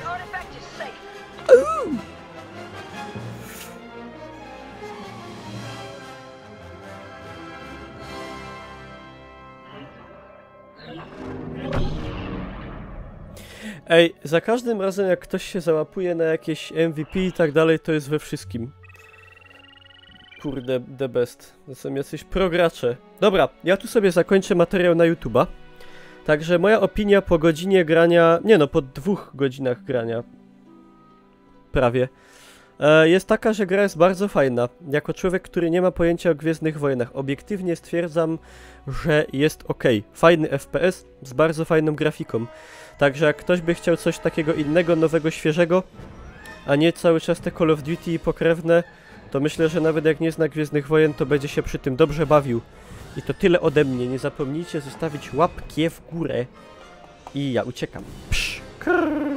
Ej, za każdym razem jak ktoś się załapuje na jakieś MVP i tak dalej, to jest we wszystkim. Kurde, the best. To są jacyś progracze. Dobra, ja tu sobie zakończę materiał na YouTube'a. Także moja opinia po godzinie grania, nie no, po 2 godzinach grania, prawie, jest taka, że gra jest bardzo fajna. Jako człowiek, który nie ma pojęcia o Gwiezdnych Wojnach, obiektywnie stwierdzam, że jest ok. Fajny FPS z bardzo fajną grafiką. Także jak ktoś by chciał coś takiego innego, nowego, świeżego, a nie cały czas te Call of Duty pokrewne, to myślę, że nawet jak nie zna Gwiezdnych Wojen, to będzie się przy tym dobrze bawił. I to tyle ode mnie. Nie zapomnijcie zostawić łapkę w górę. I ja uciekam. Psz, krrr.